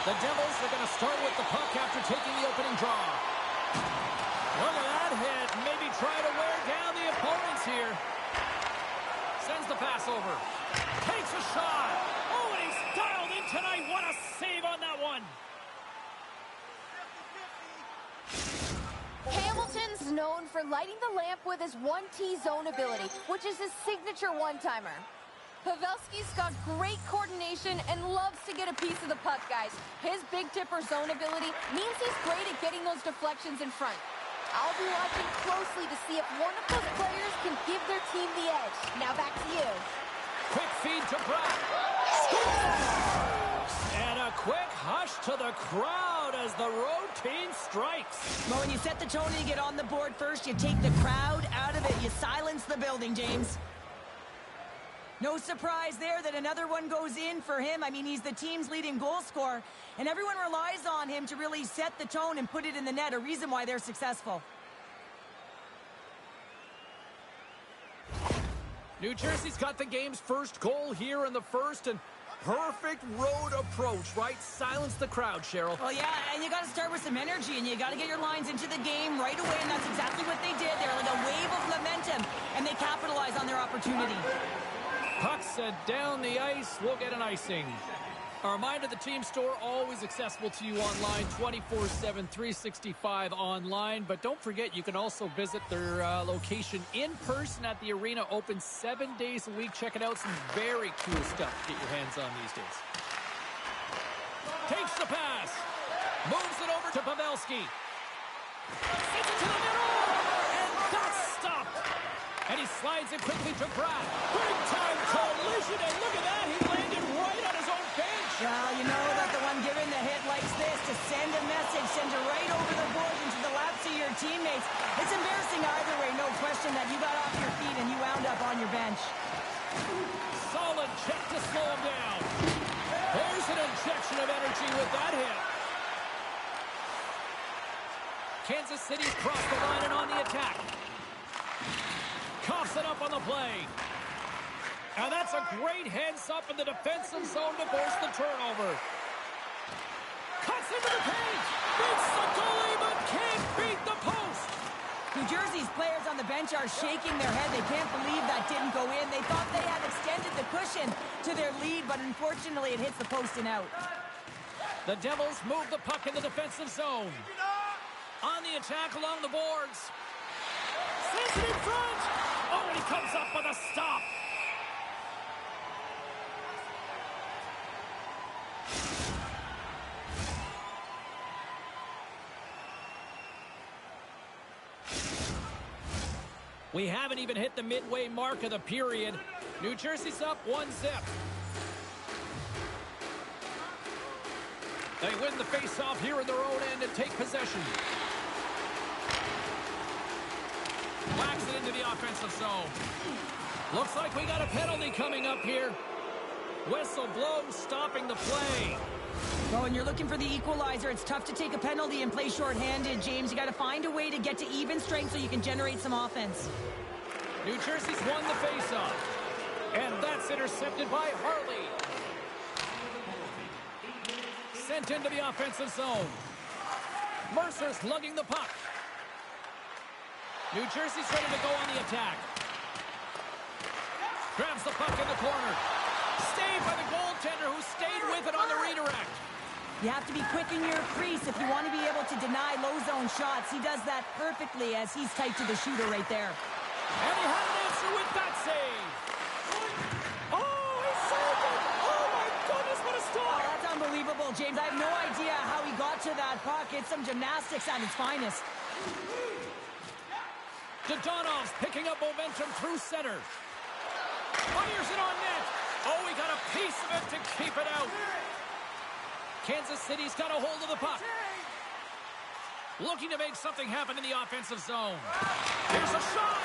The Devils are going to start with the puck after taking the opening draw. Look at that hit. Maybe try to wear down the opponents here. Sends the pass over. Takes a shot. Oh, and he's dialed in tonight. What a save on that one. Hamilton's known for lighting the lamp with his 1T zone ability, which is his signature one-timer. Pavelski's got great coordination and loves to get a piece of the puck, guys. His big tipper zone ability means he's great at getting those deflections in front. I'll be watching closely to see if one of those players can give their team the edge. Now back to you. Quick feed to Brock. Scores! And a quick hush to the crowd as the road team strikes. Well, when you set the tone and you get on the board first, you take the crowd out of it. You silence the building, James. No surprise there that another one goes in for him. I mean, he's the team's leading goal scorer, and everyone relies on him to really set the tone and put it in the net, a reason why they're successful. New Jersey's got the game's first goal here in the first, and perfect road approach, right? Silence the crowd, Cheryl. Well, yeah, and you got to start with some energy, and you got to get your lines into the game right away, and that's exactly what they did. They're like a wave of momentum, and they capitalize on their opportunity. Puck sent down the ice. We'll get an icing. A reminder, the team store always accessible to you online, 24/7, 365 online. But don't forget, you can also visit their location in person at the arena, open 7 days a week. Check it out. Some very cool stuff to get your hands on these days. Takes the pass. Moves it over to Pavelski. Sends it to the middle. And that's stopped. And he slides it quickly to Brad. Big time collision, and look at that. He landed right on his own bench. Well, you know that the one giving the hit likes this, to send a message, send it right over the board into the laps of your teammates. It's embarrassing either way, no question that you got off your feet and you wound up on your bench. Solid check to slow him down. There's an injection of energy with that hit. Kansas City's crossed the line and on the attack. Coughs it up on the play. And that's a great heads-up in the defensive zone to force the turnover. Cuts into the paint. Beats the goalie, but can't beat the post. New Jersey's players on the bench are shaking their head. They can't believe that didn't go in. They thought they had extended the cushion to their lead, but unfortunately it hits the post and out. The Devils move the puck in the defensive zone. On the attack along the boards. Sends it in front. Oh, and he comes up with a stop. We haven't even hit the midway mark of the period. New Jersey's up 1-0. They win the face-off here in their own end and take possession. Whacks it into the offensive zone. Looks like we got a penalty coming up here. Whistle blows, stopping the play. Oh, and you're looking for the equalizer. It's tough to take a penalty and play shorthanded, James. You got to find a way to get to even strength so you can generate some offense. New Jersey's won the face-off. And that's intercepted by Harley. Sent into the offensive zone. Mercer's lugging the puck. New Jersey's ready to go on the attack. Grabs the puck in the corner. Saved by the goaltender who stayed with it on the redirect. You have to be quick in your crease if you want to be able to deny low zone shots. He does that perfectly as he's tight to the shooter right there. And he had an answer with that save. Oh, he saved it. Oh, my goodness, what a stop. Oh, that's unbelievable, James. I have no idea how he got to that puck. It's some gymnastics at its finest. Dodonov's picking up momentum through center. Fires it on net. Oh, he got a piece of it to keep it out. Kansas City's got a hold of the puck. Looking to make something happen in the offensive zone. Here's a shot.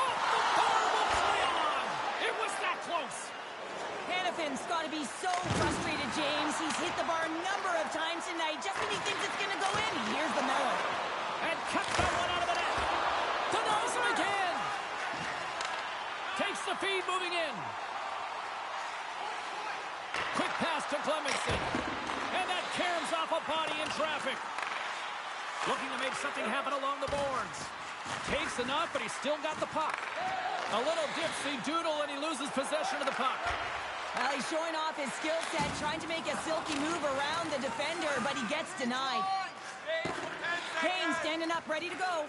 Off the bar will play on. It was that close. Hanafin's got to be so frustrated, James. He's hit the bar a number of times tonight. Just when he thinks it's going to go in, he hears the mellow. And cuts that one out of the net. Denies him again. Takes the feed moving in. Quick pass to Clemenson. And that care off a body in traffic. Looking to make something happen along the boards. Takes the knock, but he's still got the puck. A little dipsy-doodle, and he loses possession of the puck. Well, he's showing off his skill set, trying to make a silky move around the defender, but he gets denied. Kane standing up, ready to go.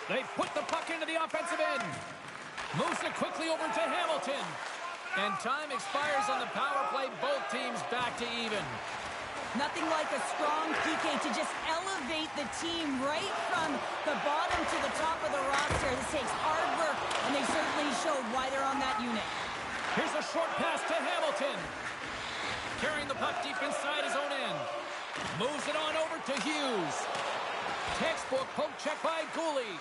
They put the puck into the offensive end. Moves it quickly over to Hamilton. And time expires on the power play. Both teams back to even. Nothing like a strong PK to just elevate the team right from the bottom to the top of the roster. This takes hard work, and they certainly showed why they're on that unit. Here's a short pass to Hamilton. Carrying the puck deep inside his own end. Moves it on over to Hughes. Textbook poke check by Gooley.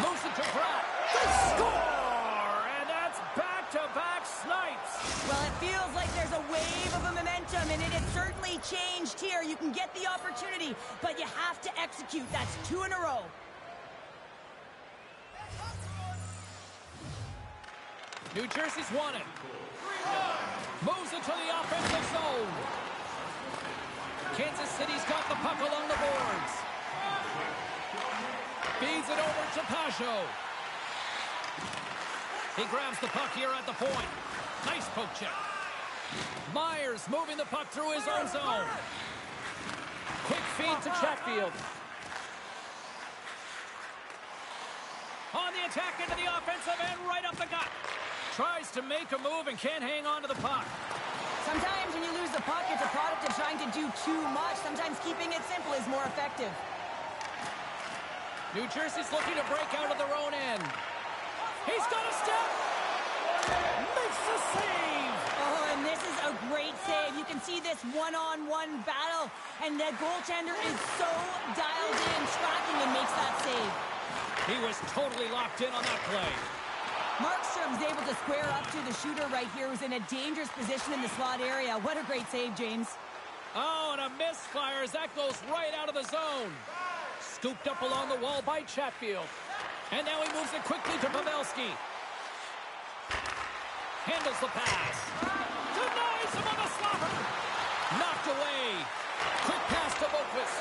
Moves it to Pratt. They score! And that's back-to-back snipes. Well, it feels like there's a wave of a momentum, and it has certainly changed here. You can get the opportunity, but you have to execute. That's 2 in a row. New Jersey's won it. Moves it to the offensive zone. Kansas City's got the puck along the boards. Feeds it over to Pajot. He grabs the puck here at the point. Nice poke check. Myers moving the puck through his own zone. Quick feed to Chatfield. On the attack into the offensive end, right up the gut. Tries to make a move and can't hang on to the puck. Sometimes when you lose the puck, it's a product of trying to do too much. Sometimes keeping it simple is more effective. New Jersey's looking to break out of their own end. He's got a step. Makes the save. Oh, and this is a great save. You can see this one-on-one battle, and the goaltender is so dialed in, tracking and makes that save. He was totally locked in on that play. Markstrom's able to square up to the shooter right here, who's in a dangerous position in the slot area. What a great save, James. Oh, and a misfire as that goes right out of the zone. Scooped up along the wall by Chatfield. And now he moves it quickly to Pavelski. Handles the pass. Denies him on the slapper. Knocked away. Quick pass to Boquist.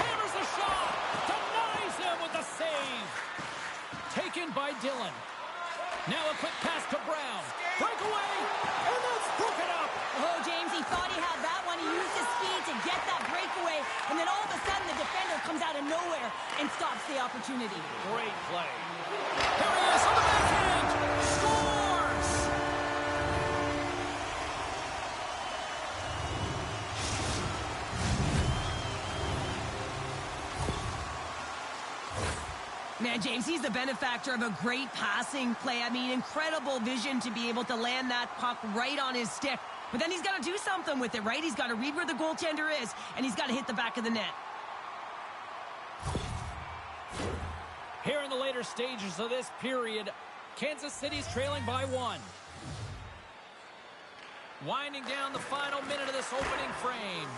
Hammers the shot. Denies him with the save. Taken by Dillon. Now a quick pass to Brown. Breakaway. And that's broken up. Oh, James, he thought he had that one. He used his speed to get that breakaway. And then all of a sudden, the defender comes out of nowhere and stops the opportunity. Great play. Here he is on the backhand. Scores! Man, James, he's the benefactor of a great passing play. I mean, incredible vision to be able to land that puck right on his stick. But then he's got to do something with it, right? He's got to read where the goaltender is, and he's got to hit the back of the net. Here in the later stages of this period, Kansas City's trailing by 1. Winding down the final minute of this opening frame.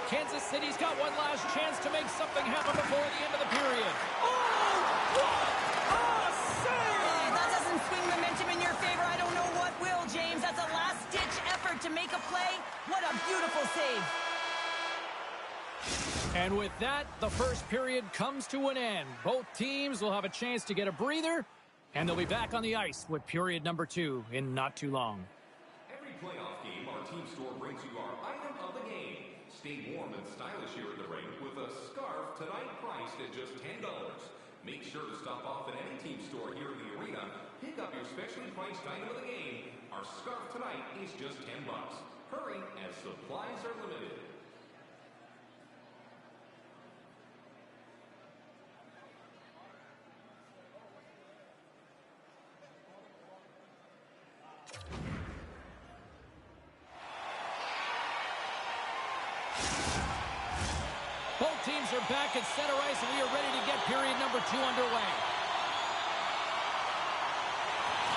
Kansas City's got one last chance to make something happen before the end of the period. Oh, what a save! That doesn't swing momentum in your favor. I don't know what will, James. That's a last-ditch effort to make a play. What a beautiful save. And with that, the first period comes to an end. Both teams will have a chance to get a breather, and they'll be back on the ice with period number 2 in not too long. Every playoff game, our team store brings you our item of the game. Stay warm and stylish here at the rink with a scarf tonight priced at just $10. Make sure to stop off at any team store here in the arena. Pick up your specially priced item of the game. Our scarf tonight is just $10. Hurry, as supplies are limited. Both teams are back at center ice, and we are ready to get period number 2 underway.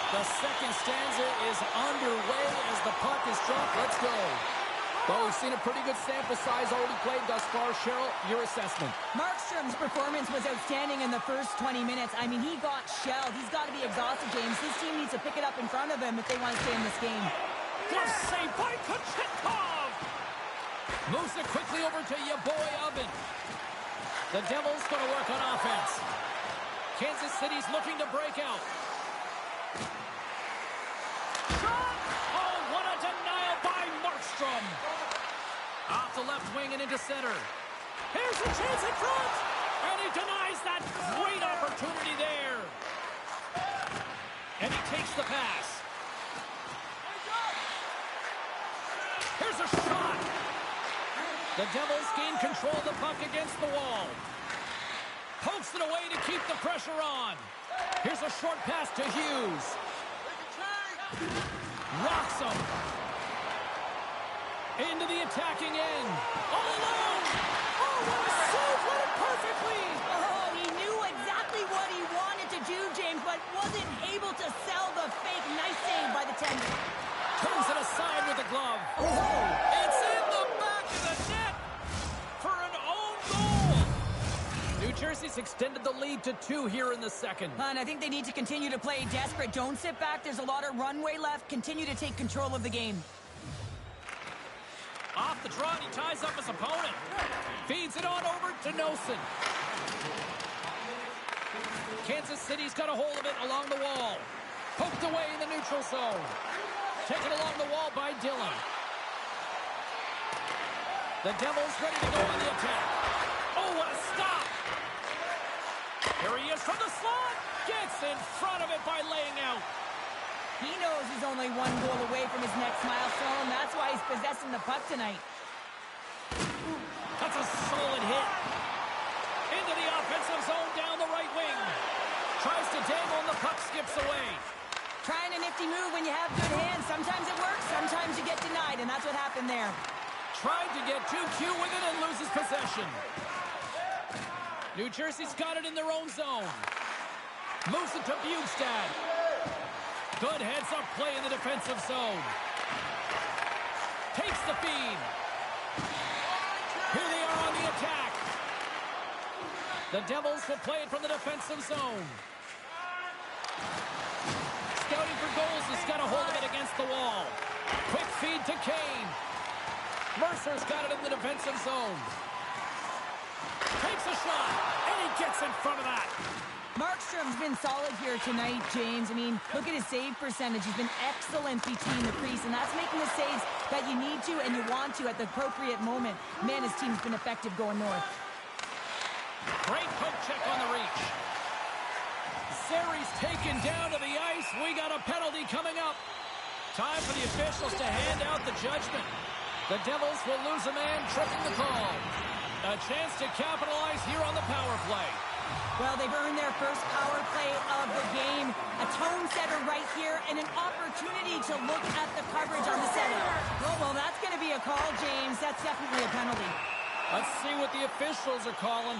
The second stanza is underway as the puck is dropped. Let's go. Well, we've seen a pretty good sample size already played thus far. Cheryl, your assessment. Markstrom's performance was outstanding in the first 20 minutes. I mean, he got shelled. He's got to be exhausted, James. His team needs to pick it up in front of him if they want to stay in this game. Glove save by Kochetkov! Moves it quickly over to your boy Oven. The Devils going to work on offense. Kansas City's looking to break out. Shot! Oh, what a denial by Markstrom! Off the left wing and into center. Here's a chance in front! And he denies that great opportunity there. And he takes the pass. Here's a shot! The Devils gain control of the puck against the wall. Pokes it away to keep the pressure on. Here's a short pass to Hughes. Rocks him. Into the attacking end. All alone. Oh, what a save. Let it perfectly. Oh, he knew exactly what he wanted to do, James, but wasn't able to sell the fake. Nice save by the tender. Turns it aside with the glove. Oh, it's in the back of the net for an own goal. New Jersey's extended the lead to 2 here in the second. And I think they need to continue to play desperate. Don't sit back. There's a lot of runway left. Continue to take control of the game. Off the draw, and he ties up his opponent. Feeds it on over to Nosen. Kansas City's got a hold of it along the wall. Poked away in the neutral zone. Taken along the wall by Dillon. The Devils ready to go on the attack. Oh, what a stop! Here he is from the slot. Gets in front of it by laying out. He knows he's only 1 goal away from his next milestone. That's why he's possessing the puck tonight. That's a solid hit. Into the offensive zone down the right wing. Tries to dangle and the puck skips away. Trying a nifty move when you have good hands. Sometimes it works, sometimes you get denied, and that's what happened there. Tried to get too cute with it and loses possession. New Jersey's got it in their own zone. Moves it to Bugstad. Good heads-up play in the defensive zone. Takes the feed. Here they are on the attack. The Devils will play it from the defensive zone. Scouting for goals has got a hold of it against the wall. Quick feed to Kane. Mercer's got it in the defensive zone. Takes a shot, and he gets in front of that. Markstrom's been solid here tonight, James. I mean, look at his save percentage. He's been excellent between the crease, and that's making the saves that you need to and you want to at the appropriate moment. Man, his team's been effective going north. Great poke check on the reach. Zeri's taken down to the ice. We got a penalty coming up. Time for the officials to hand out the judgment. The Devils will lose a man, tripping the call. A chance to capitalize here on the power play. Well, they've earned their first power play of the game. A tone setter right here and an opportunity to look at the coverage on the setup. Oh, well, that's going to be a call, James. That's definitely a penalty. Let's see what the officials are calling.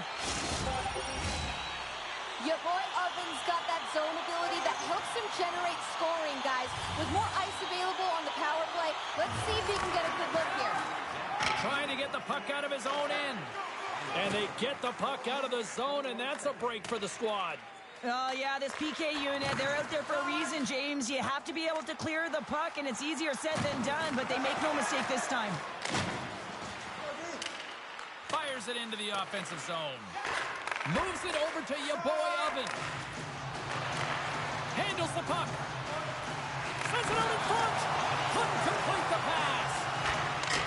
Your boy Oven's got that zone ability that helps him generate scoring, guys. With more ice available on the power play, let's see if he can get a good look here. Trying to get the puck out of his own end. And they get the puck out of the zone, and that's a break for the squad. Oh, yeah, this PK unit, they're out there for a reason, James. You have to be able to clear the puck, and it's easier said than done, but they make no mistake this time. Fires it into the offensive zone. Moves it over to your boy Oven. Handles the puck. Sends it out in front. Couldn't complete the pass.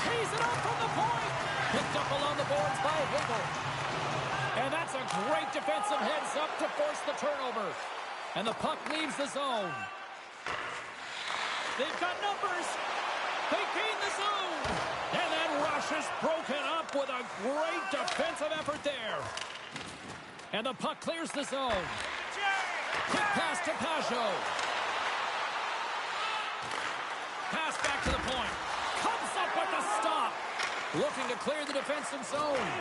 Tees it up from the point. Picked up along the boards by Hagel. And that's a great defensive heads-up to force the turnover. And the puck leaves the zone. They've got numbers. They gain the zone. And that rush is broken up with a great defensive effort there. And the puck clears the zone. Quick pass to Pajot. Pass back to the point. Comes up with the stop. Looking to clear the defensive zone.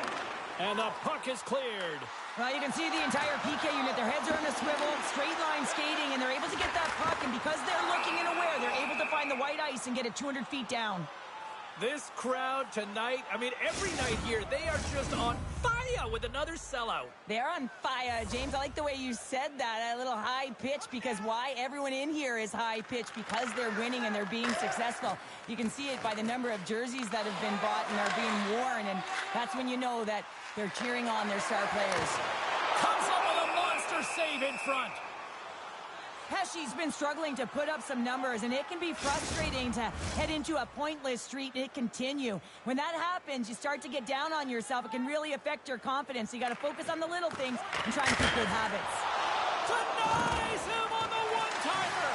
And the puck is cleared. Well, you can see the entire PK unit. Their heads are on a swivel, straight line skating, and they're able to get that puck. And because they're looking and aware, they're able to find the white ice and get it 200 feet down. This crowd tonight, I mean, every night here, they are just on fire with another sellout. They're on fire, James. I like the way you said that, a little high pitch, because why? Everyone in here is high pitch because they're winning and they're being successful. You can see it by the number of jerseys that have been bought and are being worn, and that's when you know that they're cheering on their star players. Comes up with a monster save in front. Pesci's been struggling to put up some numbers, and it can be frustrating to head into a pointless streak and it continue. When that happens, you start to get down on yourself. It can really affect your confidence. You got to focus on the little things and try and keep good habits. Denies him on the one-timer.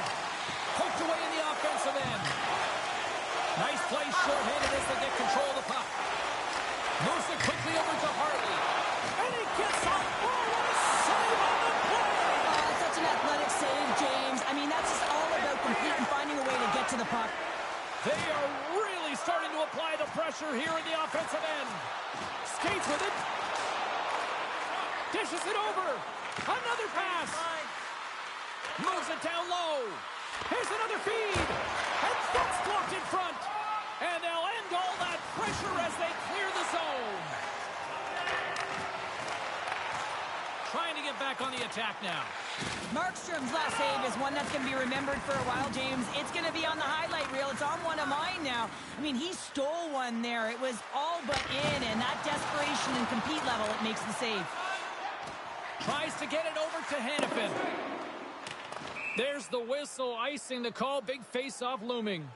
Poked away in the offensive end. Nice play short-handed as they get control of the puck. Moves it quickly over to Hartley. And he gets off. Oh, what a save on the play! Such an athletic save, James. I mean, that's just all about complete and finding a way to get to the puck. They are really starting to apply the pressure here in the offensive end. Skates with it. Dishes it over. Another pass. Moves it down low. Here's another feed. And that's blocked in front. And they'll end all that pressure as they clear the zone. Trying to get back on the attack now. Markstrom's last save is one that's going to be remembered for a while, James. It's going to be on the highlight reel. It's on one of mine now. I mean, he stole one there. It was all but in, and that desperation and compete level, it makes the save. Tries to get it over to Hannafin. There's the whistle, icing the call. Big face-off looming.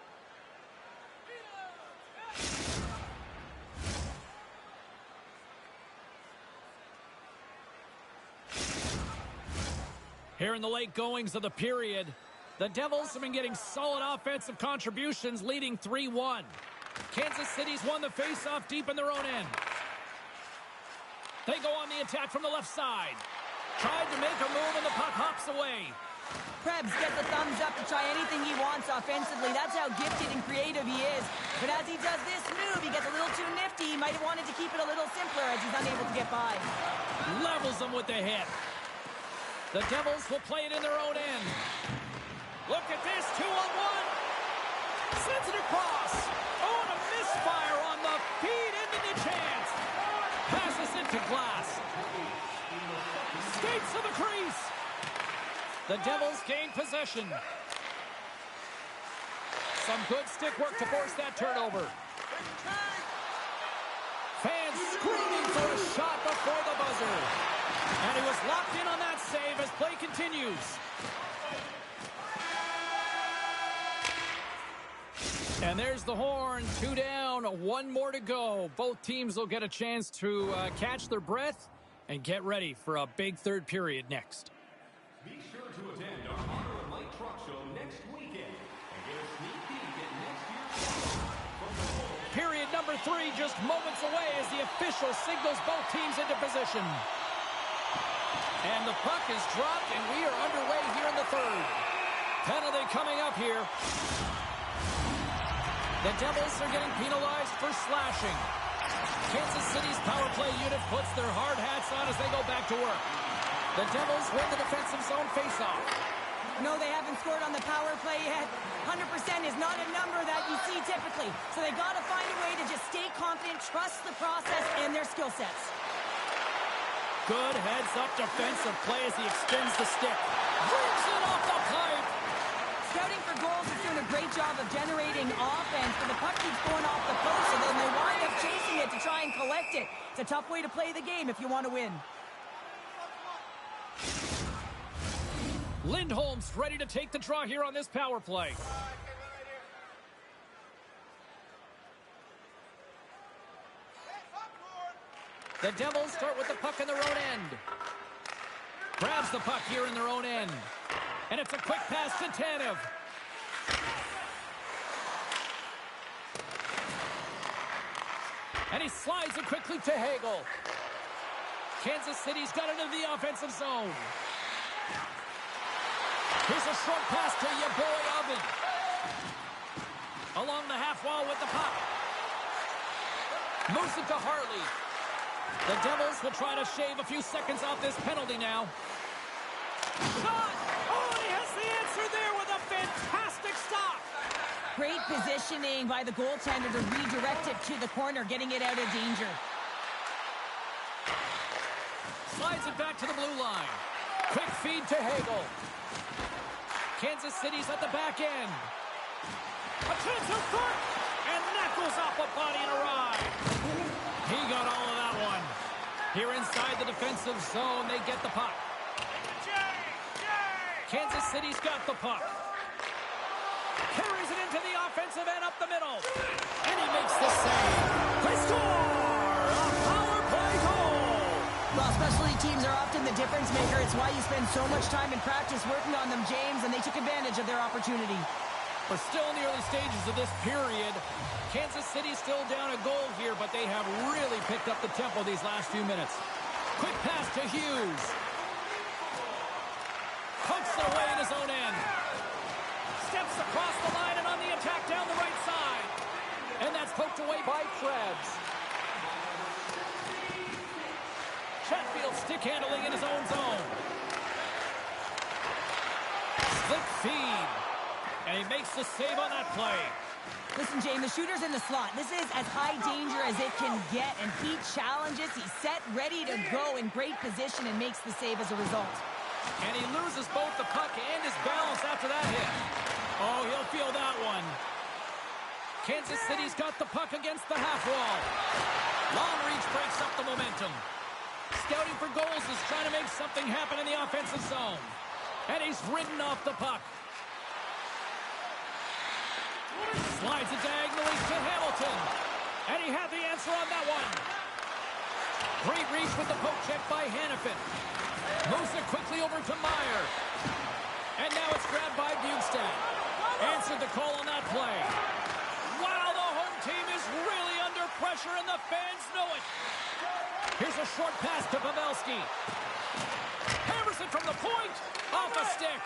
Here in the late goings of the period, the Devils have been getting solid offensive contributions, leading 3-1. Kansas City's won the face-off deep in their own end. They go on the attack from the left side. Tried to make a move and the puck hops away. Krebs gets the thumbs up to try anything he wants offensively. That's how gifted and creative he is. But as he does this move, he gets a little too nifty. He might have wanted to keep it a little simpler as he's unable to get by. Levels them with the hit. The Devils will play it in their own end. Look at this, 2-on-1. Sends it across. Oh, and a misfire on the feed into the chance. Passes into Glass. Skates to the crease. The Devils gain possession. Some good stick work to force that turnover. Fans screaming for a shot before the buzzer. And he was locked in on that save as play continues. And there's the horn. 2 down, 1 more to go. Both teams will get a chance to catch their breath and get ready for a big third period next. Be sure to attend our Honor and Light Truck Show next weekend and get a sneak peek at next year's Period number 3 just moments away as the official signals both teams into position. And the puck is dropped, and we are underway here in the third. Penalty coming up here. The Devils are getting penalized for slashing. Kansas City's power play unit puts their hard hats on as they go back to work. The Devils win the defensive zone faceoff. No, they haven't scored on the power play yet. 100% is not a number that you see typically. So they got to find a way to just stay confident, trust the process and their skill sets. Good heads-up defensive play as he extends the stick. Brings it off the pipe. Scouting for goals is doing a great job of generating offense, but the puck keeps going off the post, and then they wind up chasing it to try and collect it. It's a tough way to play the game if you want to win. Lindholm's ready to take the draw here on this power play. The Devils start with the puck in their own end. Grabs the puck here in their own end. And it's a quick pass to Tanev. And he slides it quickly to Hagel. Kansas City's got it into the offensive zone. Here's a short pass to your boy Oven. Along the half wall with the puck. Moves it to Hartley. The Devils will try to shave a few seconds off this penalty now. Shot! Oh, and he has the answer there with a fantastic stop. Great positioning by the goaltender to redirect it to the corner, getting it out of danger. Slides it back to the blue line. Quick feed to Hagel. Kansas City's at the back end. A chance in front, and that goes off a body and a ride. He got all of that one. Here inside the defensive zone, they get the puck. Kansas City's got the puck. Carries it into the offensive end up the middle. And he makes the save. They score! A power play goal! Well, specialty teams are often the difference maker. It's why you spend so much time in practice working on them, James, and they took advantage of their opportunity. We're still in the early stages of this period. Kansas City's still down a goal here, but they have really picked up the tempo these last few minutes. Quick pass to Hughes. Pokes it away in his own end. Steps across the line and on the attack down the right side. And that's poked away by Krebs. Chatfield stick handling in his own zone. Slick feed. And he makes the save on that play. Listen, James, the shooter's in the slot. This is as high danger as it can get, and he challenges. He's set, ready to go, in great position, and makes the save as a result. And he loses both the puck and his balance after that hit. Oh, he'll feel that one. Kansas City's got the puck against the half wall. Long reach breaks up the momentum. Scouting for goals is trying to make something happen in the offensive zone. And he's ridden off the puck. Slides it diagonally to Hamilton. And he had the answer on that one. Great reach with the poke check by Hannafin. Moves it quickly over to Meyer. And now it's grabbed by Bugstad. Answered the call on that play. Wow, the home team is really under pressure and the fans know it. Here's a short pass to Pavelski. Hammers it from the point. Off a stick.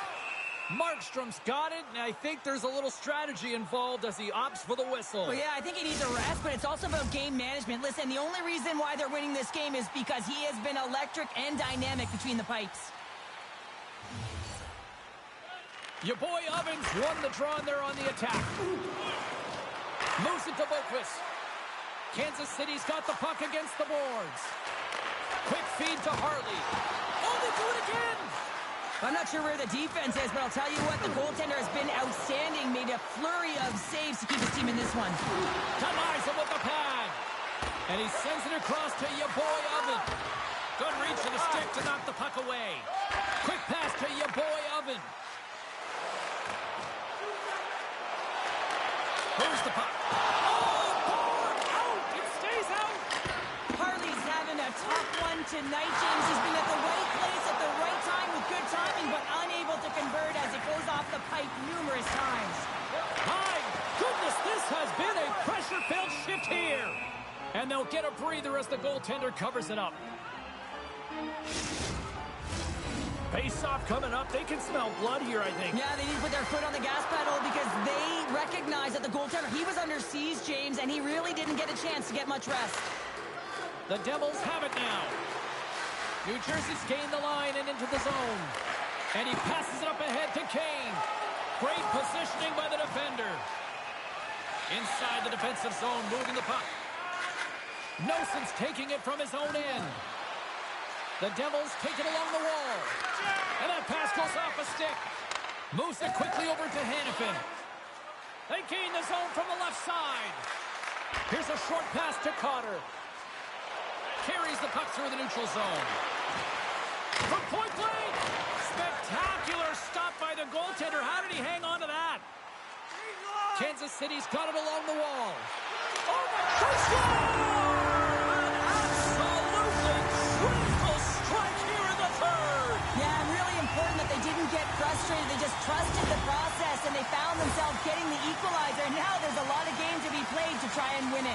Markstrom's got it, and I think there's a little strategy involved as he opts for the whistle. Well, yeah, I think he needs a rest, but it's also about game management. Listen, the only reason why they're winning this game is because he has been electric and dynamic between the pipes. Your boy Ovens won the draw, and they're on the attack. Moves it to Boquist. Kansas City's got the puck against the boards. Quick feed to Hartley. Oh, they do it again! I'm not sure where the defense is, but I'll tell you what, the goaltender has been outstanding, made a flurry of saves to keep his team in this one. Denies him with the pad. And he sends it across to your boy Oven. Good reach of the stick to knock the puck away. Quick pass to your boy Oven. Here's the puck. Oh, board out! It stays out! Hartley's having a tough one tonight, James. He's been at the right place at the right time with good timing, but unable to convert as it goes off the pipe numerous times. My goodness, this has been a pressure-filled shift here. And they'll get a breather as the goaltender covers it up. Face-off coming up. They can smell blood here, I think. Yeah, they need to put their foot on the gas pedal because they recognize that the goaltender, he was under siege, James, and he really didn't get a chance to get much rest. The Devils have it now. New Jersey's gained the line and into the zone. And he passes it up ahead to Kane. Great positioning by the defender. Inside the defensive zone, moving the puck. Noson's taking it from his own end. The Devils take it along the wall. And that pass goes off a stick. Moves it quickly over to Hannafin. They gain the zone from the left side. Here's a short pass to Cotter. Carries the puck through the neutral zone. From point blank. Spectacular stop by the goaltender. How did he hang on to that? Kansas City's got it along the wall. Oh, my gosh! Frustrated. They just trusted the process, and they found themselves getting the equalizer. And now there's a lot of game to be played to try and win it.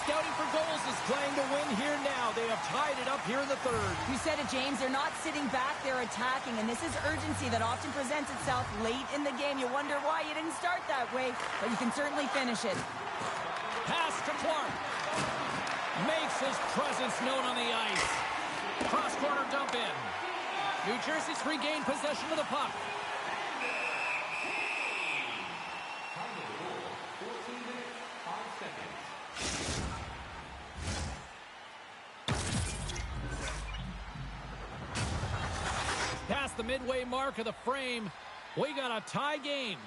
Scouting for goals is trying to win here now. They have tied it up here in the third. You said it, James. They're not sitting back. They're attacking. And this is urgency that often presents itself late in the game. You wonder why you didn't start that way, but you can certainly finish it. Pass to Clark. Makes his presence known on the ice. Cross-corner dump in. New Jersey's regained possession of the puck. past the midway mark of the frame. We got a tie game.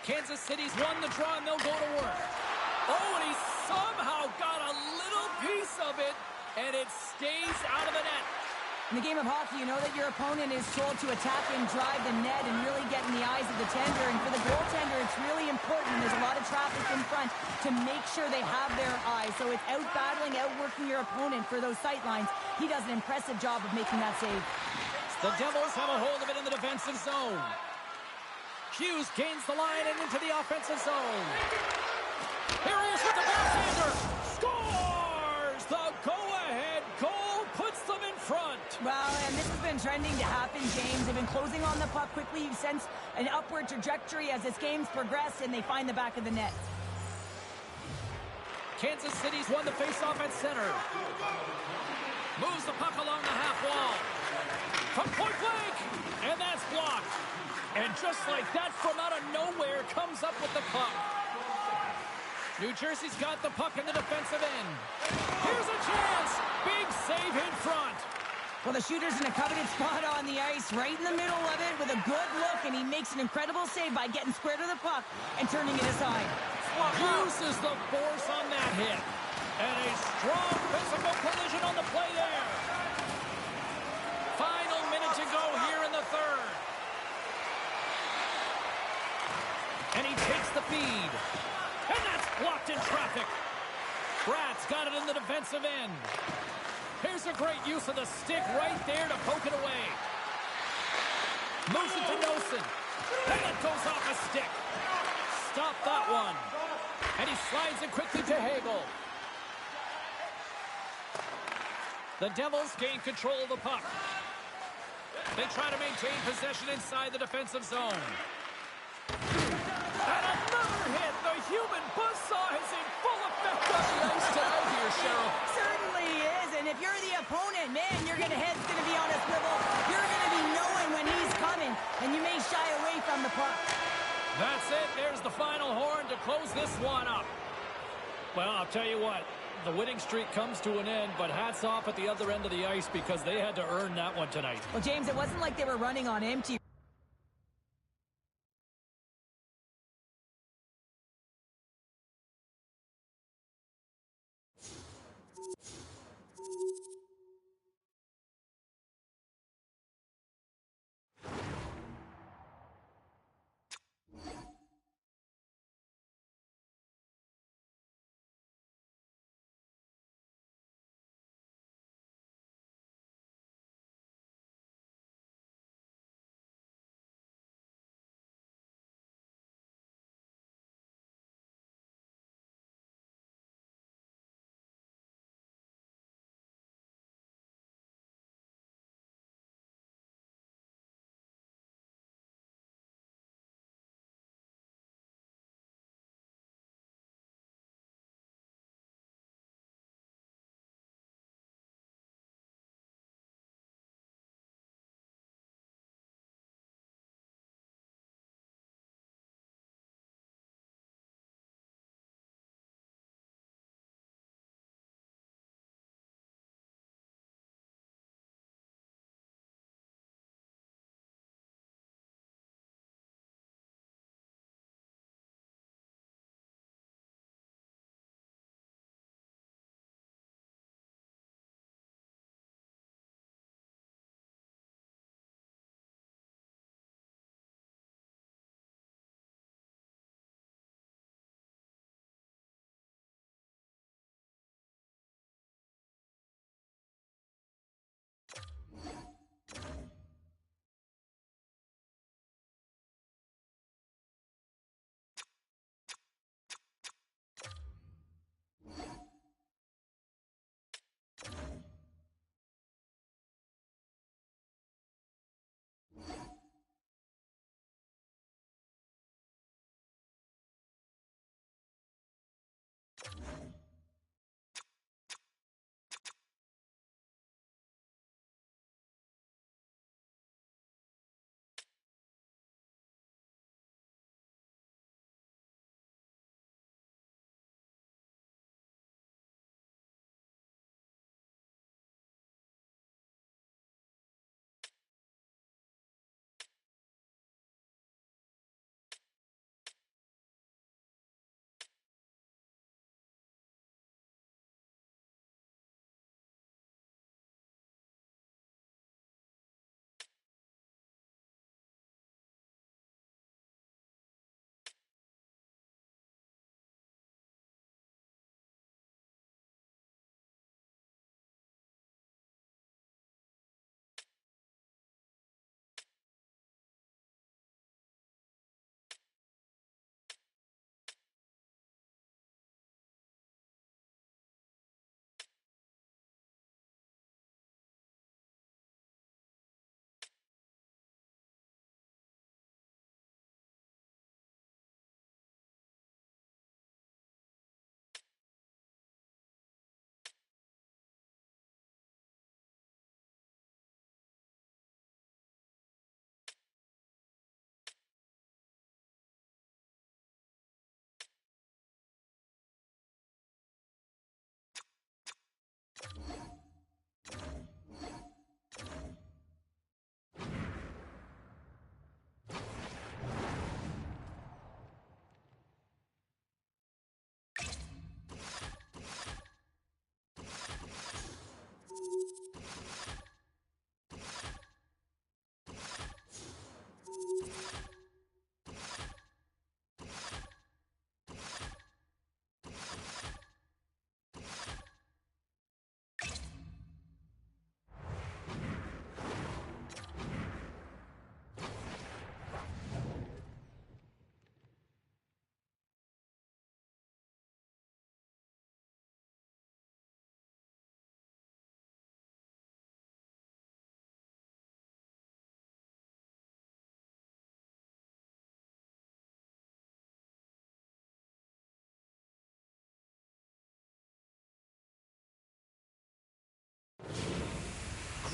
Kansas City's won the draw, and they'll go to work. Oh, and he somehow got a little piece of it, and it stays out of the net. In the game of hockey, you know that your opponent is told to attack and drive the net and really get in the eyes of the tender. And for the goaltender, it's really important. There's a lot of traffic in front to make sure they have their eyes. So it's out-battling, outworking your opponent for those sight lines. He does an impressive job of making that save. The Devils have a hold of it in the defensive zone. Hughes gains the line and into the offensive zone. Here he is with the backhander. Scores! The go-ahead goal puts them in front. Well, and this has been trending to happen, James. They've been closing on the puck quickly. You sense an upward trajectory as this game's progressed, and they find the back of the net. Kansas City's won the faceoff at center. Moves the puck along the half wall. From point blank, and that's blocked. And just like that, from out of nowhere, comes up with the puck. New Jersey's got the puck in the defensive end. Here's a chance. Big save in front. Well, the shooter's in a coveted spot on the ice, right in the middle of it with a good look, and he makes an incredible save by getting square to the puck and turning it aside. Uses the force on that hit. And a strong physical collision on the play there. Final minute to go here in the third. And he takes the feed. And that's blocked in traffic. Brad's got it in the defensive end. Here's a great use of the stick right there to poke it away. Moves it to Nosen. And it goes off a stick. Stop that one. And he slides it quickly to Hagel. The Devils gain control of the puck. They try to maintain possession inside the defensive zone. And another hit. The human buzzsaw is in full effect on the ice tonight here, Cheryl. Certainly is, and if you're the opponent, man, your head's going to be on a swivel. You're going to be knowing when he's coming, and you may shy away from the puck. That's it. There's the final horn to close this one up. Well, I'll tell you what. The winning streak comes to an end, but hats off at the other end of the ice because they had to earn that one tonight. Well, James, it wasn't like they were running on empty.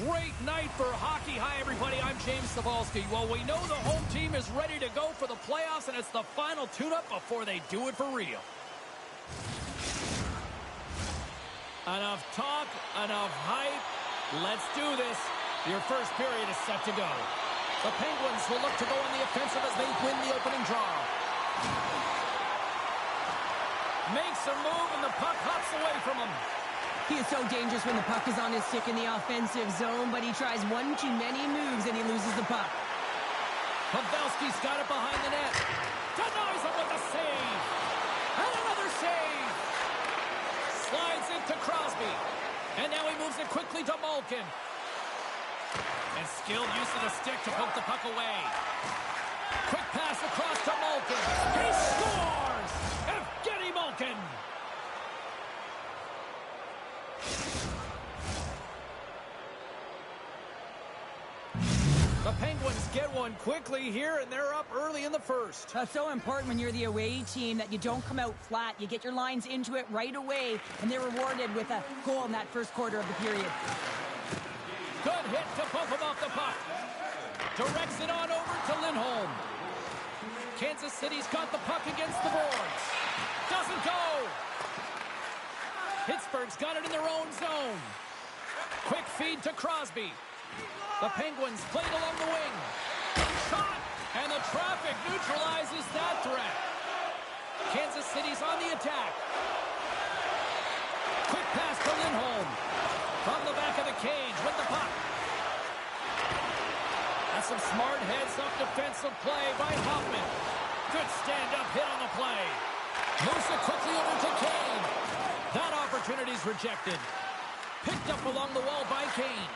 great night for hockey. Hi, everybody. I'm James Cybulski. Well, we know the home team is ready to go for the playoffs, and it's the final tune-up before they do it for real. Enough talk, enough hype. Let's do this. Your first period is set to go. The Penguins will look to go on the offensive as they win the opening draw. Makes a move, and the puck hops away from him. He is so dangerous when the puck is on his stick in the offensive zone, but he tries one too many moves and he loses the puck. Pavelski's got it behind the net. Denies him with a save. And another save. Slides it to Crosby. And now he moves it quickly to Malkin. And skilled use of the stick to poke the puck away. Quick pass across to Malkin. He scores! Evgeny Malkin! The Penguins get one quickly here, and they're up early in the first. That's so important when you're the away team that you don't come out flat. You get your lines into it right away, and they're rewarded with a goal in that first quarter of the period. Good hit to bump him off the puck. Directs it on over to Lindholm. Kansas City's got the puck against the boards. Doesn't go. Pittsburgh's got it in their own zone. Quick feed to Crosby. The Penguins played along the wing. Shot! And the traffic neutralizes that threat. Kansas City's on the attack. Quick pass to Lindholm. From the back of the cage with the puck. That's some smart heads-up defensive play by Hoffman. Good stand-up hit on the play. Moves it quickly over to Kane. That opportunity's rejected. Picked up along the wall by Kane.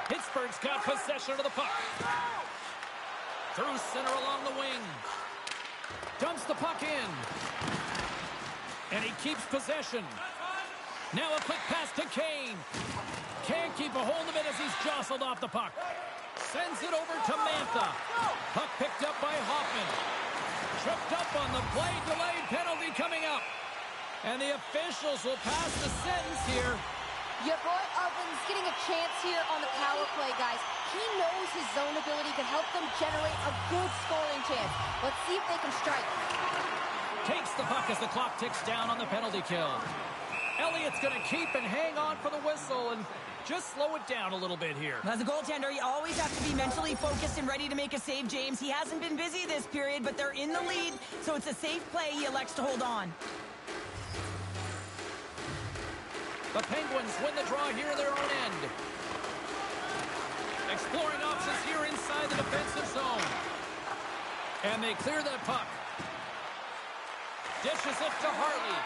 Pittsburgh's got possession of the puck. Through center along the wing. Dumps the puck in. And he keeps possession. Now a quick pass to Kane. Can't keep a hold of it as he's jostled off the puck. Sends it over to Mantha. Puck picked up by Hoffman. Tripped up on the play. Delayed penalty coming up. And the officials will pass the sentence here. Your boy Oven's getting a chance here on the power play, guys. He knows his zone ability can help them generate a good scoring chance. Let's see if they can strike. Takes the puck as the clock ticks down on the penalty kill. Elliott's going to keep and hang on for the whistle and just slow it down a little bit here. As a goaltender, you always have to be mentally focused and ready to make a save, James. He hasn't been busy this period, but they're in the lead, so it's a safe play. He elects to hold on. The Penguins win the draw here in their own end. Exploring options here inside the defensive zone. And they clear that puck. Dishes it to Hartley.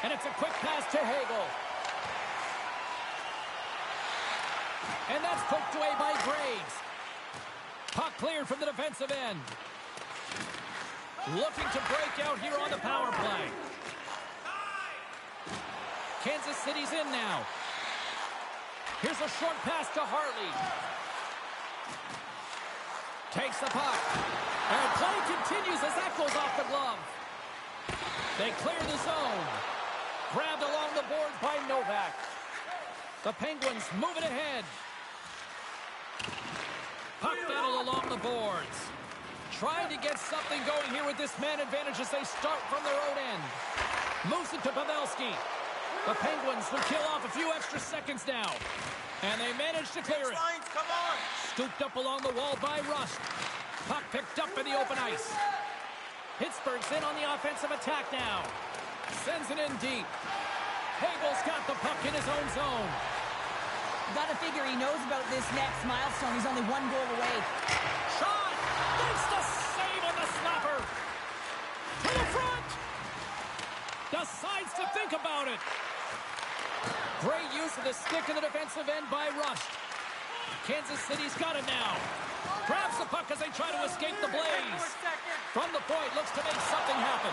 And it's a quick pass to Hagel. And that's poked away by Graves. Puck cleared from the defensive end. Looking to break out here on the power play. Kansas City's in now. Here's a short pass to Hartley. Takes the puck. And play continues as that goes off the glove. They clear the zone. Grabbed along the boards by Novak. The Penguins moving ahead. Puck battle along the boards. Trying to get something going here with this man advantage as they start from their own end. Moves it to Pavelski. The Penguins will kill off a few extra seconds now. And they manage to clear it. Come on. Scooped up along the wall by Rust. Puck picked up in the open ice. Pittsburgh's in on the offensive attack now. Sends it in deep. Hagel's got the puck in his own zone. Got to figure he knows about this next milestone. He's only one goal away. Shot! Makes the save on the slapper. To the front! Decides to think about it. Great use of the stick in the defensive end by Rust. Kansas City's got it now. Grabs the puck as they try to escape the blaze. From the point, looks to make something happen.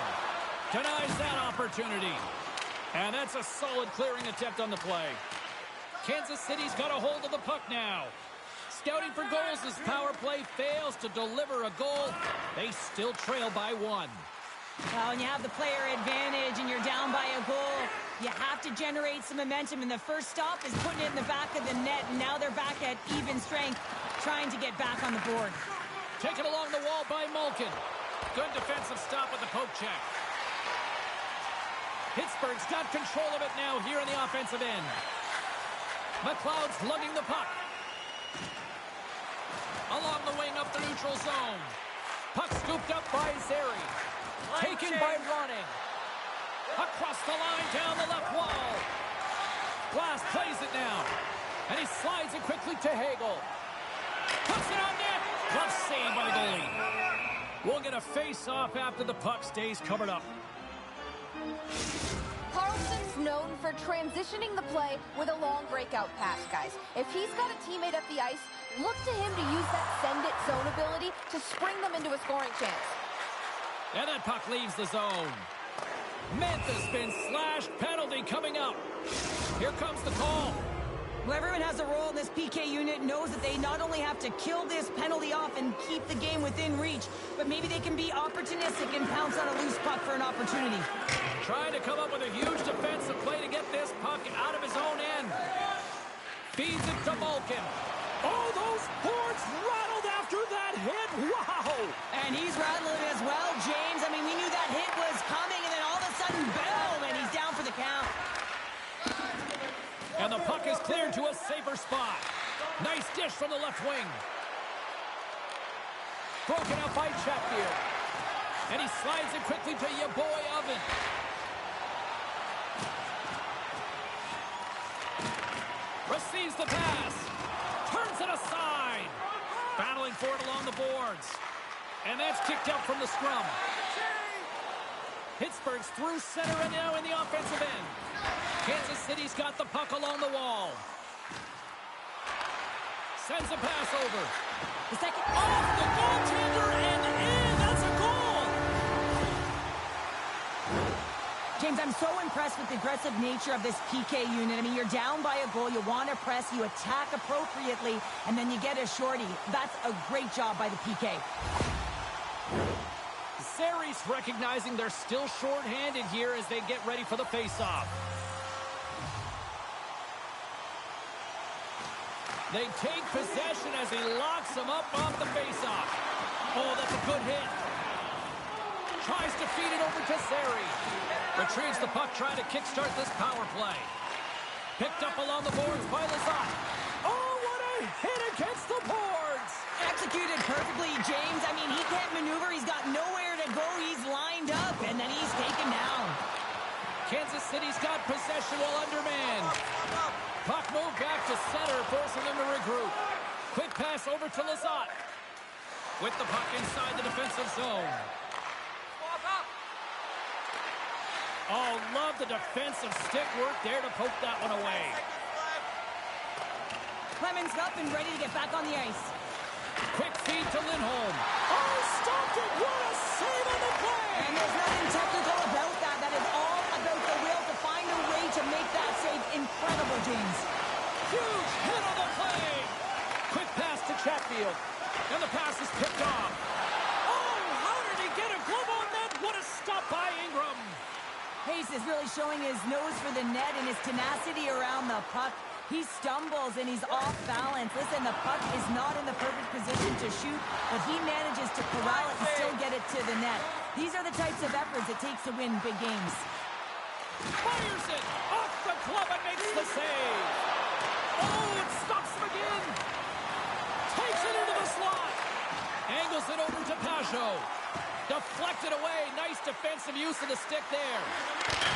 Denies that opportunity. And that's a solid clearing attempt on the play. Kansas City's got a hold of the puck now. Scouting for goals as power play fails to deliver a goal. They still trail by one. Well, when you have the player advantage and you're down by a goal, You have to generate some momentum, and the first stop is putting it in the back of the net, and now they're back at even strength, trying to get back on the board. Taken along the wall by Malkin. Good defensive stop with the poke check. Pittsburgh's got control of it now here in the offensive end. McLeod's lugging the puck. Along the wing up the neutral zone. Puck scooped up by Zeri. Taken by Ronning. Across the line, down the left wall. Glass plays it now. And he slides it quickly to Hagel. Puts it on net. Glove save by the goalie. We'll get a face-off after the puck stays covered up. Carlson's known for transitioning the play with a long breakout pass, guys. If he's got a teammate up the ice, look to him to use that send-it zone ability to spring them into a scoring chance. And that puck leaves the zone. Mantha's been slashed. Penalty coming up. Here comes the call. Well, everyone has a role in this PK unit, knows that they not only have to kill this penalty off and keep the game within reach, but maybe they can be opportunistic and pounce on a loose puck for an opportunity. Trying to come up with a huge defensive play to get this puck out of his own end. Feeds it to Malkin. Oh, those boards rattled after that hit. Wow! And he's rattling as well, James. I mean, we knew that hit was coming, and then all of a sudden, boom, and he's down for the count. And the puck is cleared to a safer spot. Nice dish from the left wing. Broken up by Chatfield. And he slides it quickly to your boy Oven. Receives the pass. Turns it aside. Battling for it along the boards. And that's kicked out from the scrum. Pittsburgh's through center and now in the offensive end. Kansas City's got the puck along the wall. Sends a pass over. The second Off the goaltender and in. That's a goal. James, I'm so impressed with the aggressive nature of this PK unit. I mean, you're down by a goal, you want to press, you attack appropriately, and then you get a shorty. That's a great job by the PK. Zeri's recognizing they're still short-handed here as they get ready for the face-off. They take possession as he locks them up off the face-off. Oh, that's a good hit. Tries to feed it over to Zeri. Retrieves the puck, trying to kickstart this power play. Picked up along the boards by Lazat. Oh, what a hit against the boards! Executed perfectly, James. I mean, he can't maneuver. He's got nowhere to go. He's lined up, and then he's taken down. Kansas City's got possession while undermanned. Puck moved back to center, forcing them to regroup. Quick pass over to Lazat. With the puck inside the defensive zone. Oh, love the defensive stick work there to poke that one away. Clemens up and ready to get back on the ice. Quick feed to Lindholm. Oh, stopped it! What a save on the play! And there's nothing technical about that. That is all about the will to find a way to make that save incredible, James. Huge hit on the play! Quick pass to Chatfield. And the pass is picked off. Oh, how did he get a glove on that? What a stop by Ingram! Hayes is really showing his nose for the net and his tenacity around the puck. He stumbles and he's off balance. Listen, the puck is not in the perfect position to shoot, but he manages to corral it and still get it to the net. These are the types of efforts it takes to win big games. Fires it off the glove and makes the save. Oh, it stops him again. Takes it into the slot. Angles it over to Pajot. Deflected away. Nice defensive use of the stick there.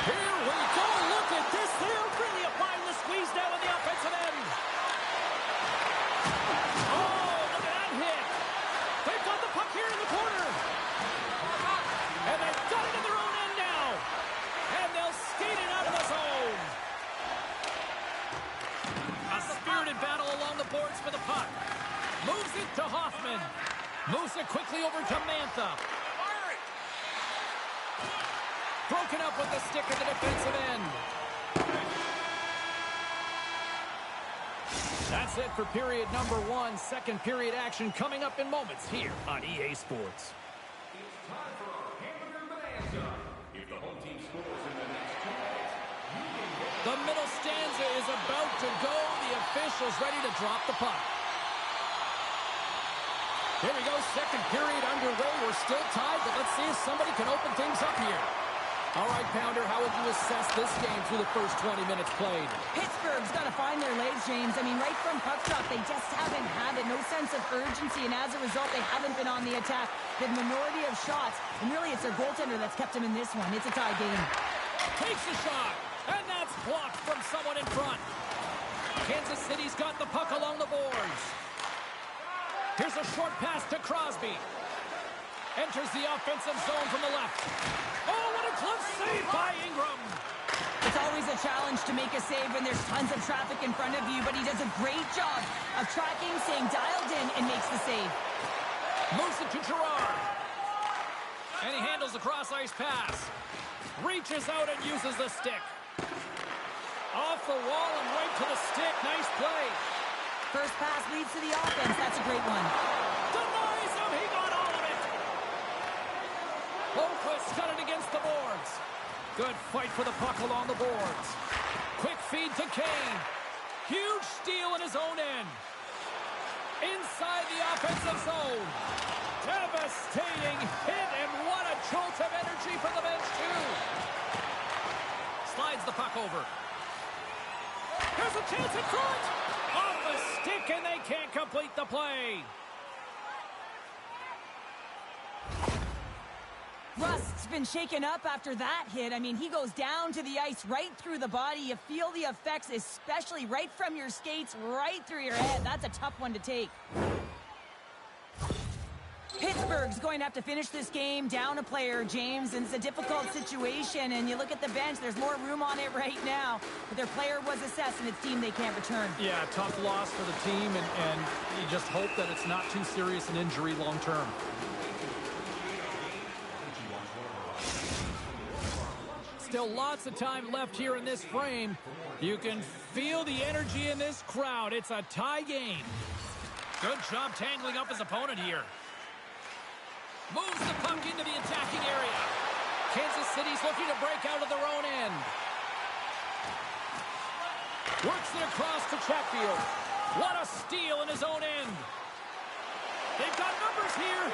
Here we go. Look at this. They're really applying the squeeze now in the offensive end. Oh, look at that hit. They've got the puck here in the corner. And they've got it in their own end now. And they'll skate it out of the zone. A spirited battle along the boards for the puck. Moves it to Hoffman. Moves it quickly over to Mantha. Broken up with the stick at the defensive end. That's it for period number 1. Second period action coming up in moments here on EA Sports. It's time for our Hamburger Bonanza. If the home team scores in the next 2 minutes, you get about to go. The official's ready to drop the puck. Here we go, second period underway. We're still tied, but let's see if somebody can open things up here. All right, Pounder, how would you assess this game through the first 20 minutes played? Pittsburgh's got to find their legs, James. I mean, right from puck drop, they just haven't had it. No sense of urgency, and as a result, they haven't been on the attack. The minority of shots, and really it's their goaltender that's kept them in this one. It's a tie game. Takes a shot, and that's blocked from someone in front. Kansas City's got the puck along the boards. Here's a short pass to Crosby. Enters the offensive zone from the left. Oh, what a close save by Ingram. It's always a challenge to make a save when there's tons of traffic in front of you, but he does a great job of tracking, staying dialed in, and makes the save. Moves it to Gerard. And he handles the cross-ice pass. Reaches out and uses the stick. Off the wall and right to the stick. Nice play. First pass leads to the offense. That's a great one. Denies him. He got all of it. Boquist got it against the boards. Good fight for the puck along the boards. Quick feed to Kane. Huge steal in his own end. Inside the offensive zone. Devastating hit, and what a jolt of energy for the bench, too. Slides the puck over. Here's a chance in front. Off the stick, and they can't complete the play. Rust's been shaken up after that hit. I mean, he goes down to the ice right through the body. You feel the effects, especially right from your skates, right through your head. That's a tough one to take. Pittsburgh's going to have to finish this game down a player, James, and it's a difficult situation. And you look at the bench, there's more room on it right now. But their player was assessed, and it's team they can't return. Yeah, tough loss for the team, and you just hope that it's not too serious an injury long term. Still lots of time left here in this frame. You can feel the energy in this crowd. It's a tie game. Good job tangling up his opponent here. Moves the puck into the attacking area. Kansas City's looking to break out of their own end. Works it across to Chatfield. What a steal in his own end. They've got numbers here.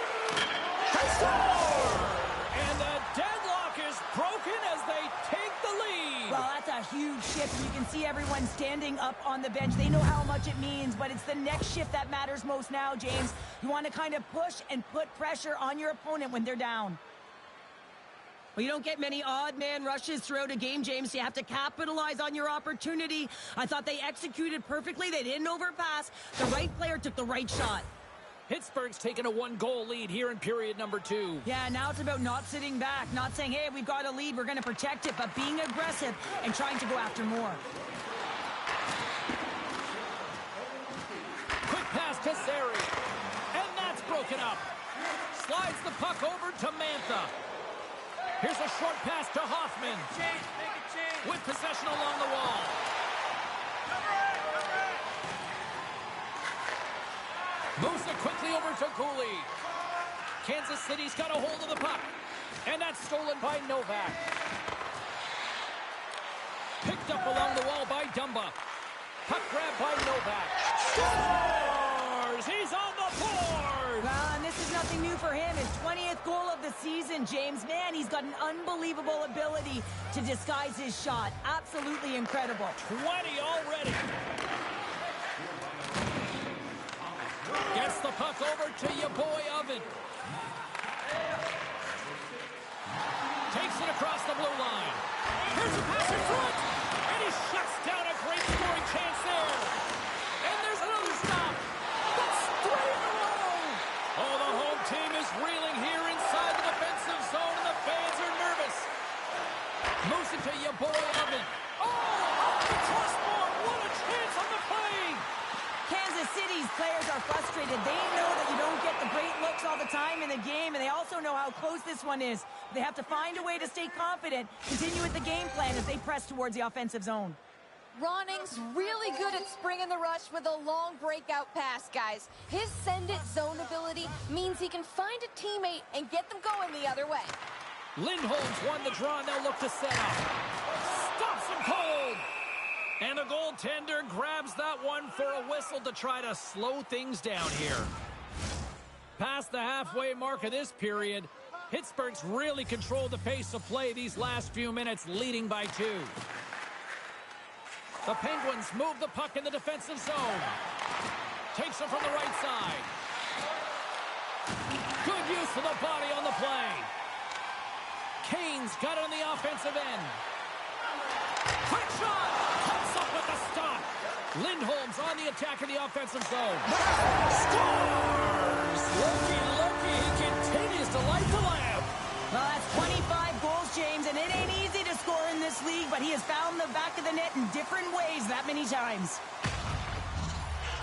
They score! And the deadlock is broken as they take the lead. Well, that's a huge shift. You can see everyone standing up on the bench. They know how much it means, but it's the next shift that matters most now, James. You want to kind of push and put pressure on your opponent when they're down. Well, you don't get many odd man rushes throughout a game, James. You have to capitalize on your opportunity. I thought they executed perfectly. They didn't overpass. The right player took the right shot. Pittsburgh's taken a one-goal lead here in period number 2. Yeah, now it's about not sitting back, not saying, hey, we've got a lead, we're going to protect it, but being aggressive and trying to go after more. Quick pass to Zary. And that's broken up. Slides the puck over to Mantha. Here's a short pass to Hoffman. With possession along the wall. Moves it quickly over to Cooley. Kansas City's got a hold of the puck. And that's stolen by Novak. Picked up along the wall by Dumba. Puck grab by Novak. Scores! He's on the board! Well, and this is nothing new for him. His 20th goal of the season, James. Man, he's got an unbelievable ability to disguise his shot. Absolutely incredible. 20 already. Gets the puck over to your boy Oven. Takes it across the blue line. Here's a pass in front. And he shuts down a great scoring chance there. And there's another stop. That's 3 in a row. Oh, the home team is reeling here inside the defensive zone, and the fans are nervous. Moves it to your boy Oven. Oh, off the crossbar. What a chance on the play. Kansas City's players are frustrated. They know that you don't get the great looks all the time in the game, and they also know how close this one is. They have to find a way to stay confident, continue with the game plan as they press towards the offensive zone. Roning's really good at springing the rush with a long breakout pass, guys. His send-it zone ability means he can find a teammate and get them going the other way. Lindholm's won the draw, and they'll look to set up. Stops him cold. And the goaltender grabs that one for a whistle to try to slow things down here. Past the halfway mark of this period, Pittsburgh's really controlled the pace of play these last few minutes, leading by 2. The Penguins move the puck in the defensive zone. Takes it from the right side. Good use of the body on the play. Kane's got it on the offensive end. Quick shot! Comes up with the stop. Lindholm's on the attack in the offensive zone. Scores! Loki, he continues to light the lamp. Well, that's 25 goals, James, and it ain't easy to score in this league, but he has found the back of the net in different ways that many times.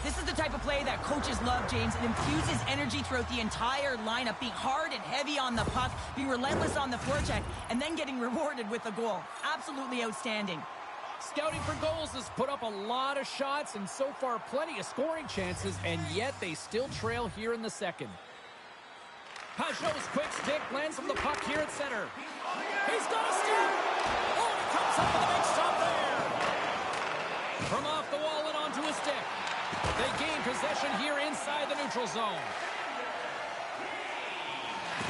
This is the type of play that coaches love, James. It infuses energy throughout the entire lineup, being hard and heavy on the puck, being relentless on the forecheck, and then getting rewarded with a goal. Absolutely outstanding. Scouting for goals has put up a lot of shots and so far plenty of scoring chances, and yet they still trail here in the second. Pajot's quick stick lands on the puck here at center. He's got a step! Oh, he comes up with a big stop there! From off the wall and onto his stick. They gain possession here inside the neutral zone.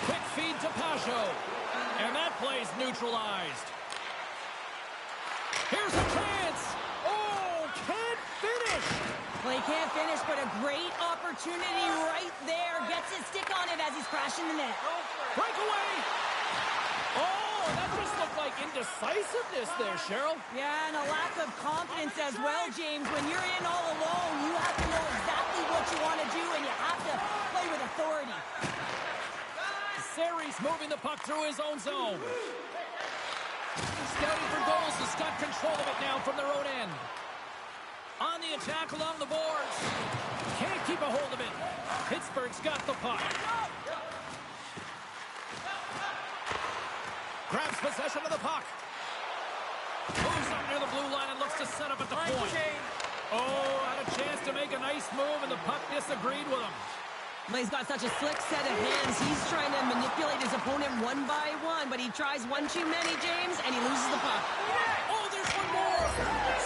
Quick feed to Pajot. And that play's neutralized. Here's a chance! Oh, can't finish! Well, he can't finish, but a great opportunity right there. Gets his stick on it as he's crashing the net. Breakaway! Oh, that just looked like indecisiveness there, Cheryl. Yeah, and a lack of confidence as well, James. When you're in all alone, you have to know exactly what you want to do, and you have to play with authority. Sari's moving the puck through his own zone. Scouting for goals has got control of it now from their own end. On the attack along the boards. Can't keep a hold of it. Pittsburgh's got the puck. Grabs possession of the puck. Moves up near the blue line and looks to set up at the point. Oh, had a chance to make a nice move, and the puck disagreed with him. Well, he's got such a slick set of hands. He's trying to manipulate his opponent one by one, but he tries one too many, James, and he loses the puck. Oh, there's one more.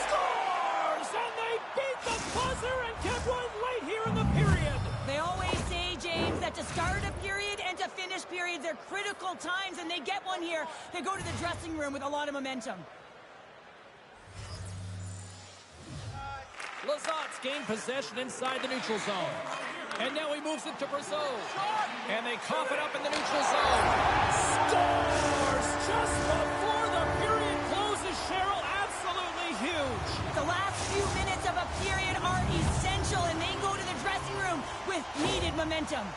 Scores! And they beat the buzzer and get one late here in the period. They always say, James, that to start a period and to finish periods are critical times, and they get one here. They go to the dressing room with a lot of momentum. Lazat's gained possession inside the neutral zone. And now he moves it to Brazeau. And they cough it up in the neutral zone. Scores just before the period closes, Cheryl. Absolutely huge. The last few minutes of a period are essential, and they go to the dressing room with needed momentum.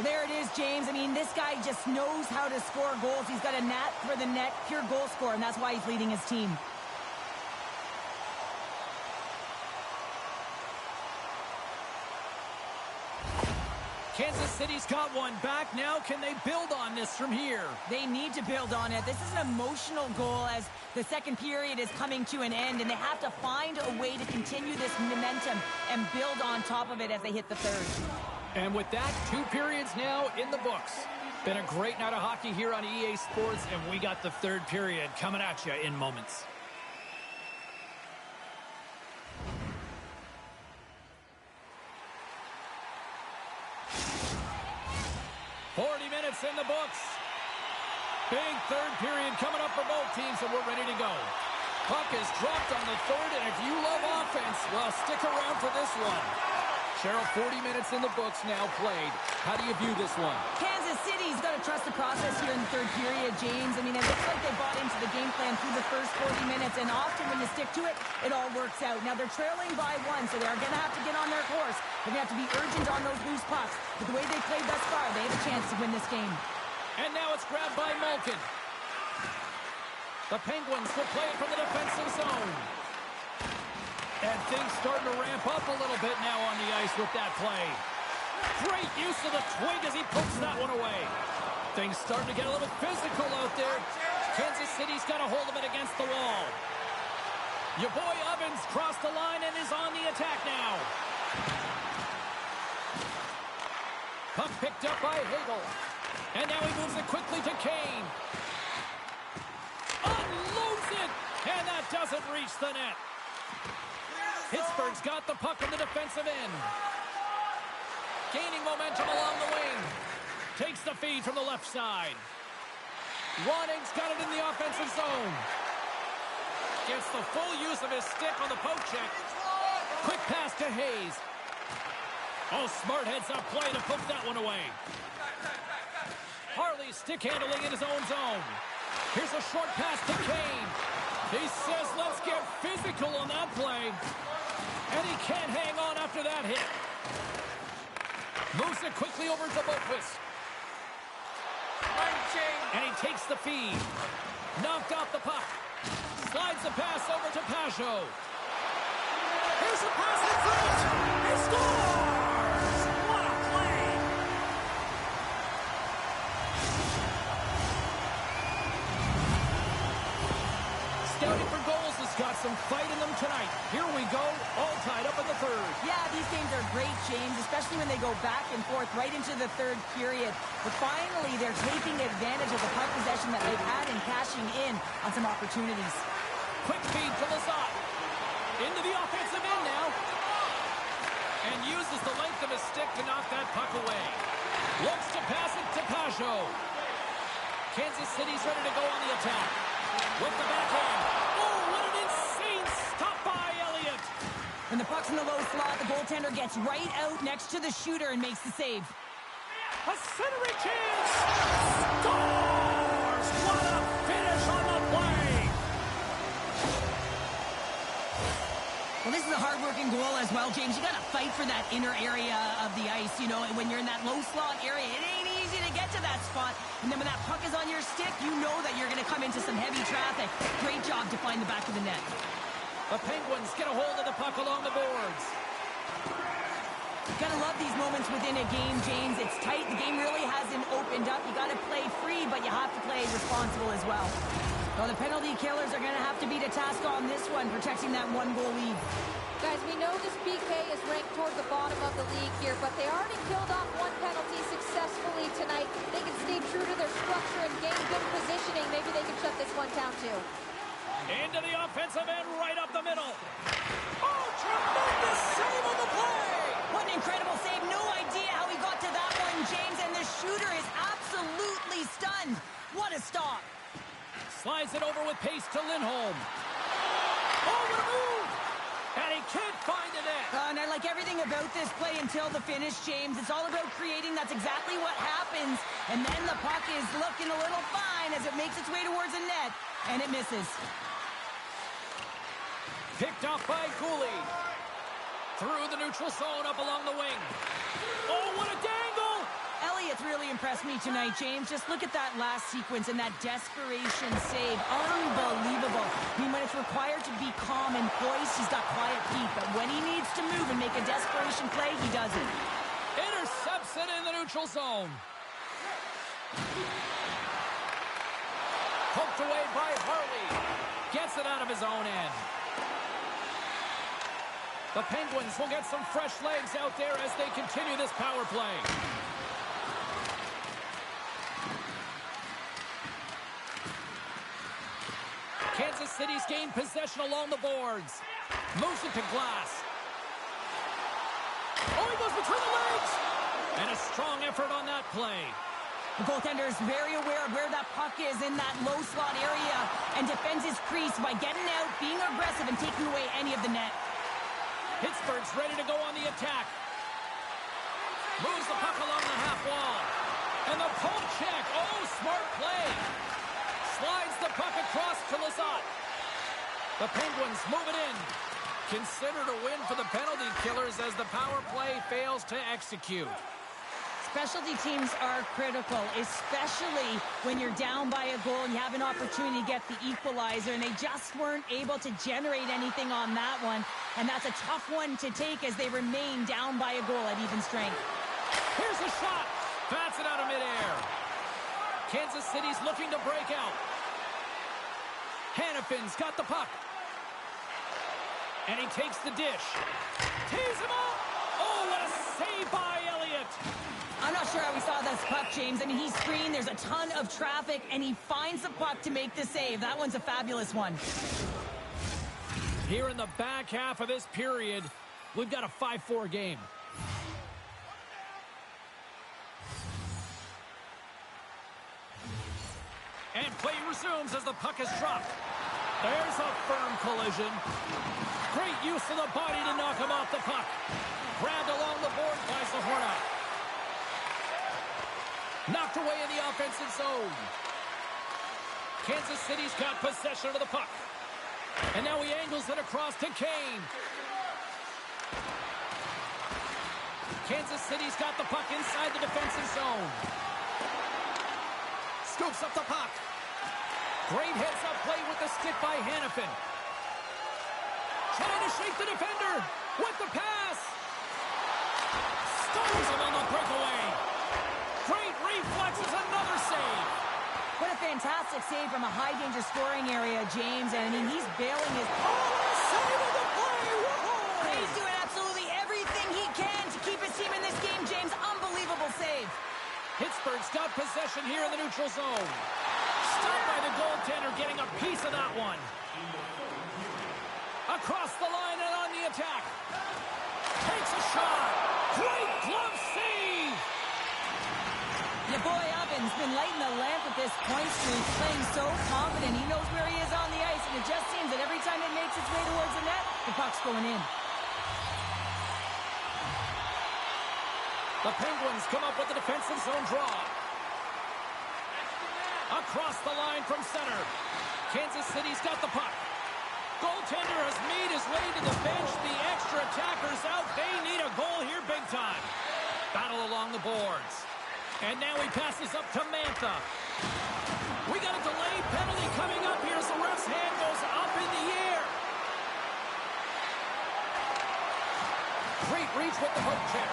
There it is, James. I mean, this guy just knows how to score goals. He's got a knack for the net, pure goal scorer, and that's why he's leading his team. Kansas City's got one back now. Can they build on this from here? They need to build on it. This is an emotional goal as the second period is coming to an end, and they have to find a way to continue this momentum and build on top of it as they hit the third. And with that, 2 periods now in the books. Been a great night of hockey here on EA Sports, and we got the third period coming at you in moments. In the books. Big third period coming up for both teams, and we're ready to go. Puck is dropped on the third, and if you love offense, well, stick around for this one. Cheryl, 40 minutes in the books now played. How do you view this one? Kansas City's got to trust the process here in the third period, James. I mean, it looks like they bought into the game plan through the first 40 minutes, and often when you stick to it, it all works out. Now, they're trailing by 1, so they're going to have to get on their course. They're going to have to be urgent on those loose pucks. But the way they played thus far, they have a chance to win this game. And now it's grabbed by Malkin. The Penguins will play it from the defensive zone. And things starting to ramp up a little bit now on the ice with that play. Great use of the twig as he pokes that one away. Things starting to get a little physical out there. Kansas City's got a hold of it against the wall. Your boy Ovens crossed the line and is on the attack now. Puck picked up by Hagel. And now he moves it quickly to Kane. Unloads it! And that doesn't reach the net. Pittsburgh's got the puck in the defensive end. Gaining momentum along the wing. Takes the feed from the left side. Wanning's got it in the offensive zone. Gets the full use of his stick on the poke check. Quick pass to Hayes. Oh, smart heads-up play to poke that one away. Harley stick handling in his own zone. Here's a short pass to Kane. He says, let's get physical on that play. And he can't hang on after that hit. Moves it quickly over to Boquist. And he takes the feed. Knocked off the puck. Slides the pass over to Pajot. Here's a pass in front. He scores! What a play! Scouting for goals has got some fight in them tonight. Here we go, all tied up in the third. Yeah, these games are great, James, especially when they go back and forth right into the third period. But finally, they're taking advantage of the puck possession that they've had and cashing in on some opportunities. Quick feed to Lazat. Into the offensive end now. And uses the length of his stick to knock that puck away. Looks to pass it to Pajot. Kansas City's ready to go on the attack. With the backhand. Oh, what an insane stop by Elliott. When the puck's in the low slot, the goaltender gets right out next to the shooter and makes the save. A centering chance. Scores! What a finish on the play. Well, this is a hard-working goal as well, James. You got to fight for that inner area of the ice. You know, when you're in that low slot area, it ain't easy to get to that spot. And then when that puck is on your stick, you know that you're going to come into some heavy traffic. Great job to find the back of the net. The Penguins get a hold of the puck along the boards. Gotta love these moments within a game, James. It's tight. The game really hasn't opened up. You gotta play free, but you have to play responsible as well. Well, the penalty killers are gonna have to beat a task on this one, protecting that one-goal lead. Guys, we know this PK is ranked toward the bottom of the league here, but they already killed off one penalty successfully tonight. They can stay true to their structure and gain good positioning. Maybe they can shut this one down too. Into the offensive end, right up the middle. Oh, tremendous save on the play! What an incredible save. No idea how he got to that one, James, and the shooter is absolutely stunned. What a stop. Slides it over with pace to Lindholm. Oh, what a move! And he can't find the net. And I like everything about this play until the finish, James. It's all about creating. That's exactly what happens. And then the puck is looking a little fine as it makes its way towards the net, and it misses. Picked off by Cooley. Through the neutral zone, up along the wing. Oh, what a dangle! Elliott's really impressed me tonight, James. Just look at that last sequence and that desperation save. Unbelievable. I mean, when it's required to be calm and poised, he's got quiet feet. But when he needs to move and make a desperation play, he does it. Intercepts it in the neutral zone. Poked away by Harley. Gets it out of his own end. The Penguins will get some fresh legs out there as they continue this power play. Kansas City's gained possession along the boards. Moves it to Glass. Oh, he goes between the legs! And a strong effort on that play. The goaltender is very aware of where that puck is in that low slot area and defends his crease by getting out, being aggressive, and taking away any of the net. Pittsburgh's ready to go on the attack. Moves the puck along the half wall. And the poke check. Oh, smart play. Slides the puck across to Lazat. The Penguins move it in. Considered a win for the penalty killers as the power play fails to execute. Specialty teams are critical, especially when you're down by a goal and you have an opportunity to get the equalizer, and they just weren't able to generate anything on that one. And that's a tough one to take as they remain down by a goal at even strength. Here's a shot. Bats it out of midair. Kansas City's looking to break out. Hannafin's got the puck. And he takes the dish. Tees him up. Oh, what a save by Elliott. I'm not sure how we saw this puck, James. I mean, he's screened, there's a ton of traffic, and he finds the puck to make the save. That one's a fabulous one. Here in the back half of this period, we've got a 5-4 game. And play resumes as the puck is dropped. There's a firm collision. Great use of the body to knock him off the puck. Grabbed along the board by Zahorna. Knocked away in the offensive zone. Kansas City's got possession of the puck. And now he angles it across to Kane. Kansas City's got the puck inside the defensive zone. Scoops up the puck. Great heads-up play with the stick by Hannafin. Trying to shake the defender with the pass. Stones him on the breakaway. Great reflexes, another save. What a fantastic save from a high-danger scoring area, James. And, I mean, he's bailing his... Oh, save of the play! Whoa! He's doing absolutely everything he can to keep his team in this game, James. Unbelievable save. Pittsburgh's got possession here in the neutral zone. Stopped by the goaltender, getting a piece of that one. Across the line and on the attack. Takes a shot. Great glove save. Your boy Oven's been lighting the lamp at this point streak, playing so confident. He knows where he is on the ice, and it just seems that every time it makes its way towards the net, the puck's going in. The Penguins come up with the defensive zone draw. Across the line from center. Kansas City's got the puck. Goaltender has made his way to the bench. The extra attackers out. They need a goal here big time. Battle along the boards. And now he passes up to Mantha. We got a delay penalty coming up here as the ref's hand goes up in the air. Great reach with the hook check.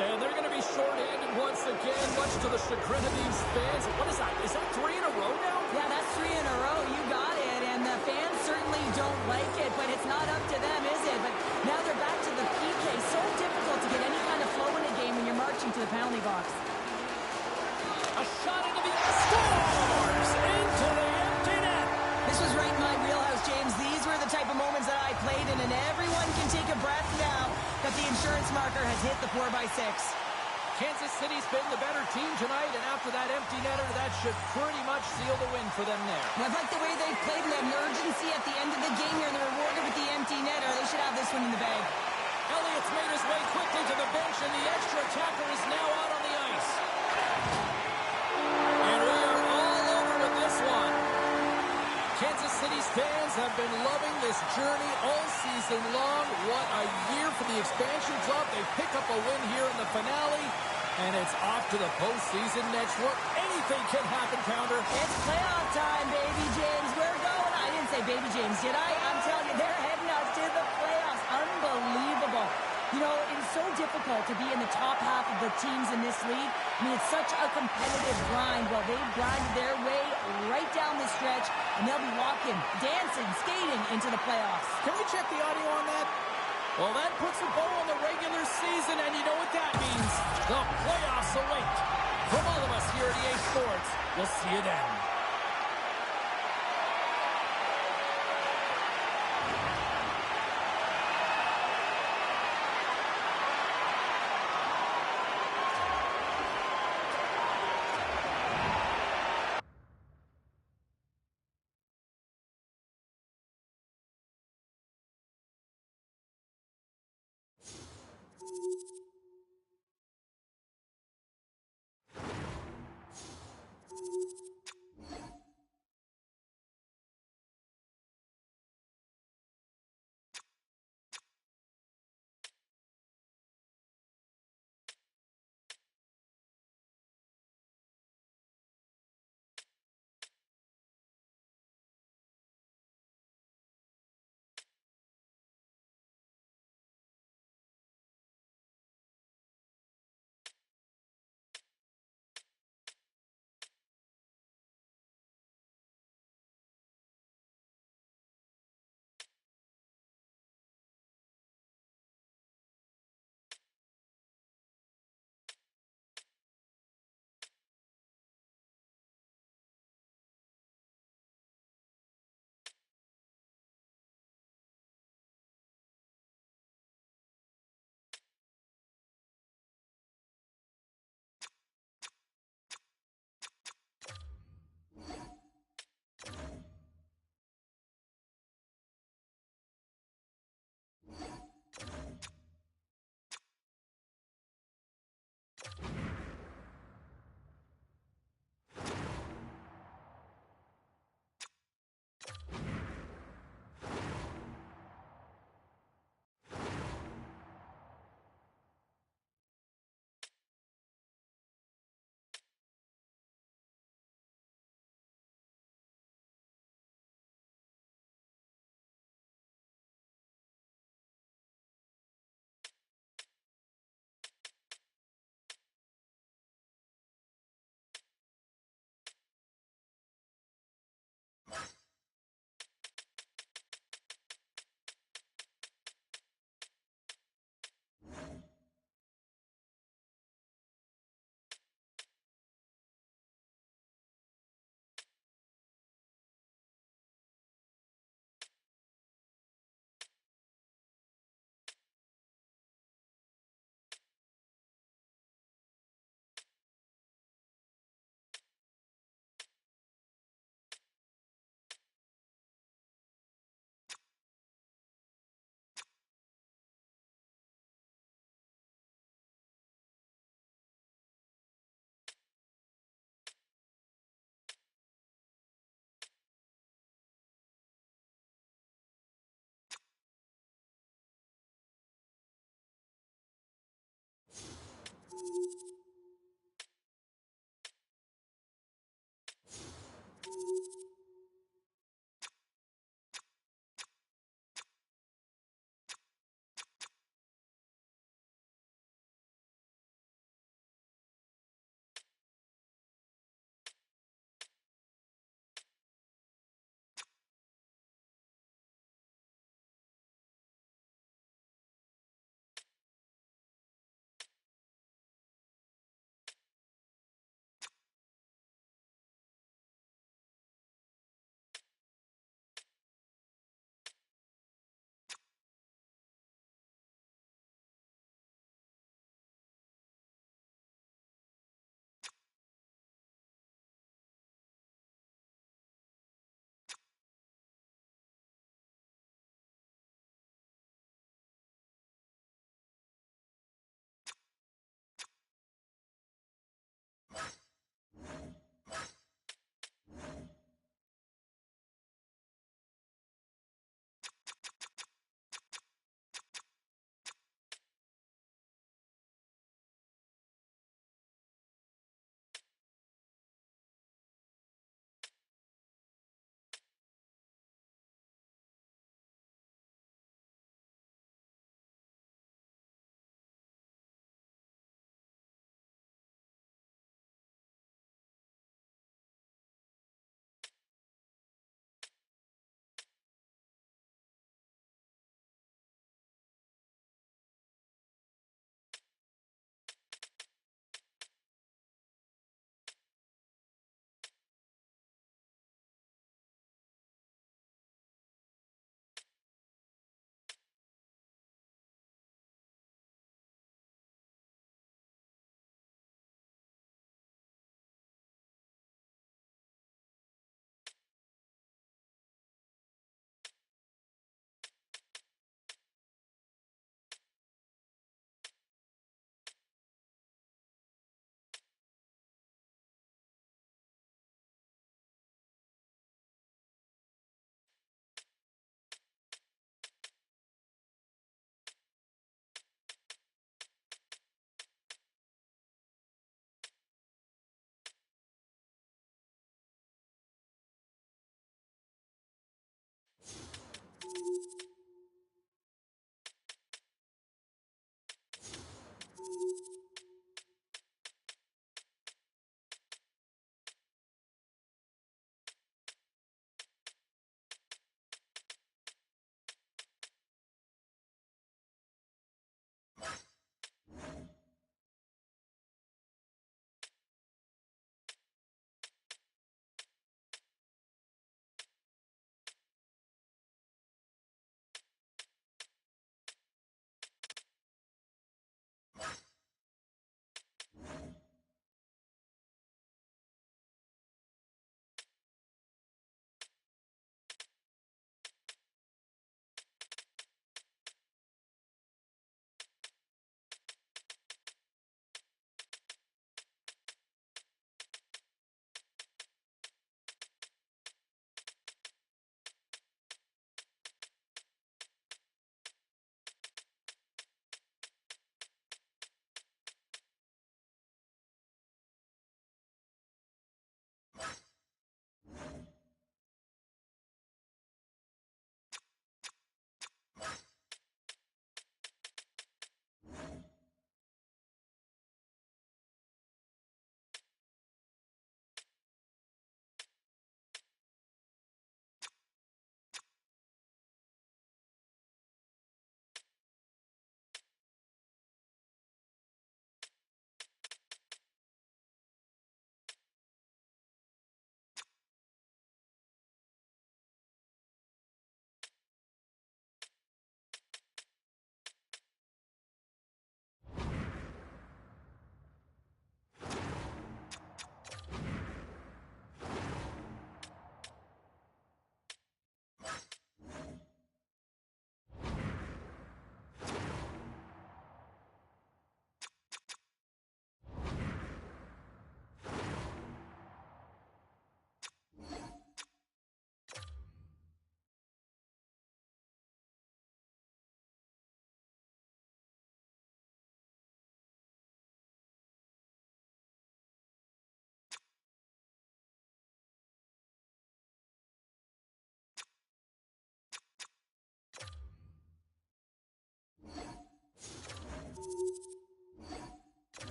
And they're going to be short-handed once again, much to the chagrin of these fans. What is that? Is that 3 in a row now? Yeah, that's 3 in a row. You got it. And the fans certainly don't like it, but it's not up to them, is it? But now they're back to the PK. So difficult to get any kind of flow in a game when you're marching to the penalty box. A shot into the scores into the empty net. This was right in my wheelhouse, James. These were the type of moments that I played in, and everyone can take a breath now. But the insurance marker has hit the 4x6. Kansas City's been the better team tonight, and after that empty netter, that should pretty much seal the win for them there. I like the way they've played in the urgency at the end of the game here, and they're rewarded with the empty netter. They should have this one in the bag. Elliott's made his way quickly to the bench, and the extra attacker is now out on the ice. And we are all over with this one. Kansas City's fans have been loving this journey all season long. What a year for the expansion club. They pick up a win here in the finale, and it's off to the postseason next where anything can happen, Pounder. It's playoff time, baby James. We're going. I didn't say baby James, did I? I'm telling you, they're heading out to the playoffs. Unbelievable. You know, it is so difficult to be in the top half of the teams in this league. I mean, it's such a competitive grind. Well, they've grinded their way right down the stretch, and they'll be walking, dancing, skating into the playoffs. Can we check the audio on that? Well, that puts a bow on the regular season, and you know what that means. The playoffs await. From all of us here at EA Sports, we'll see you then.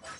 You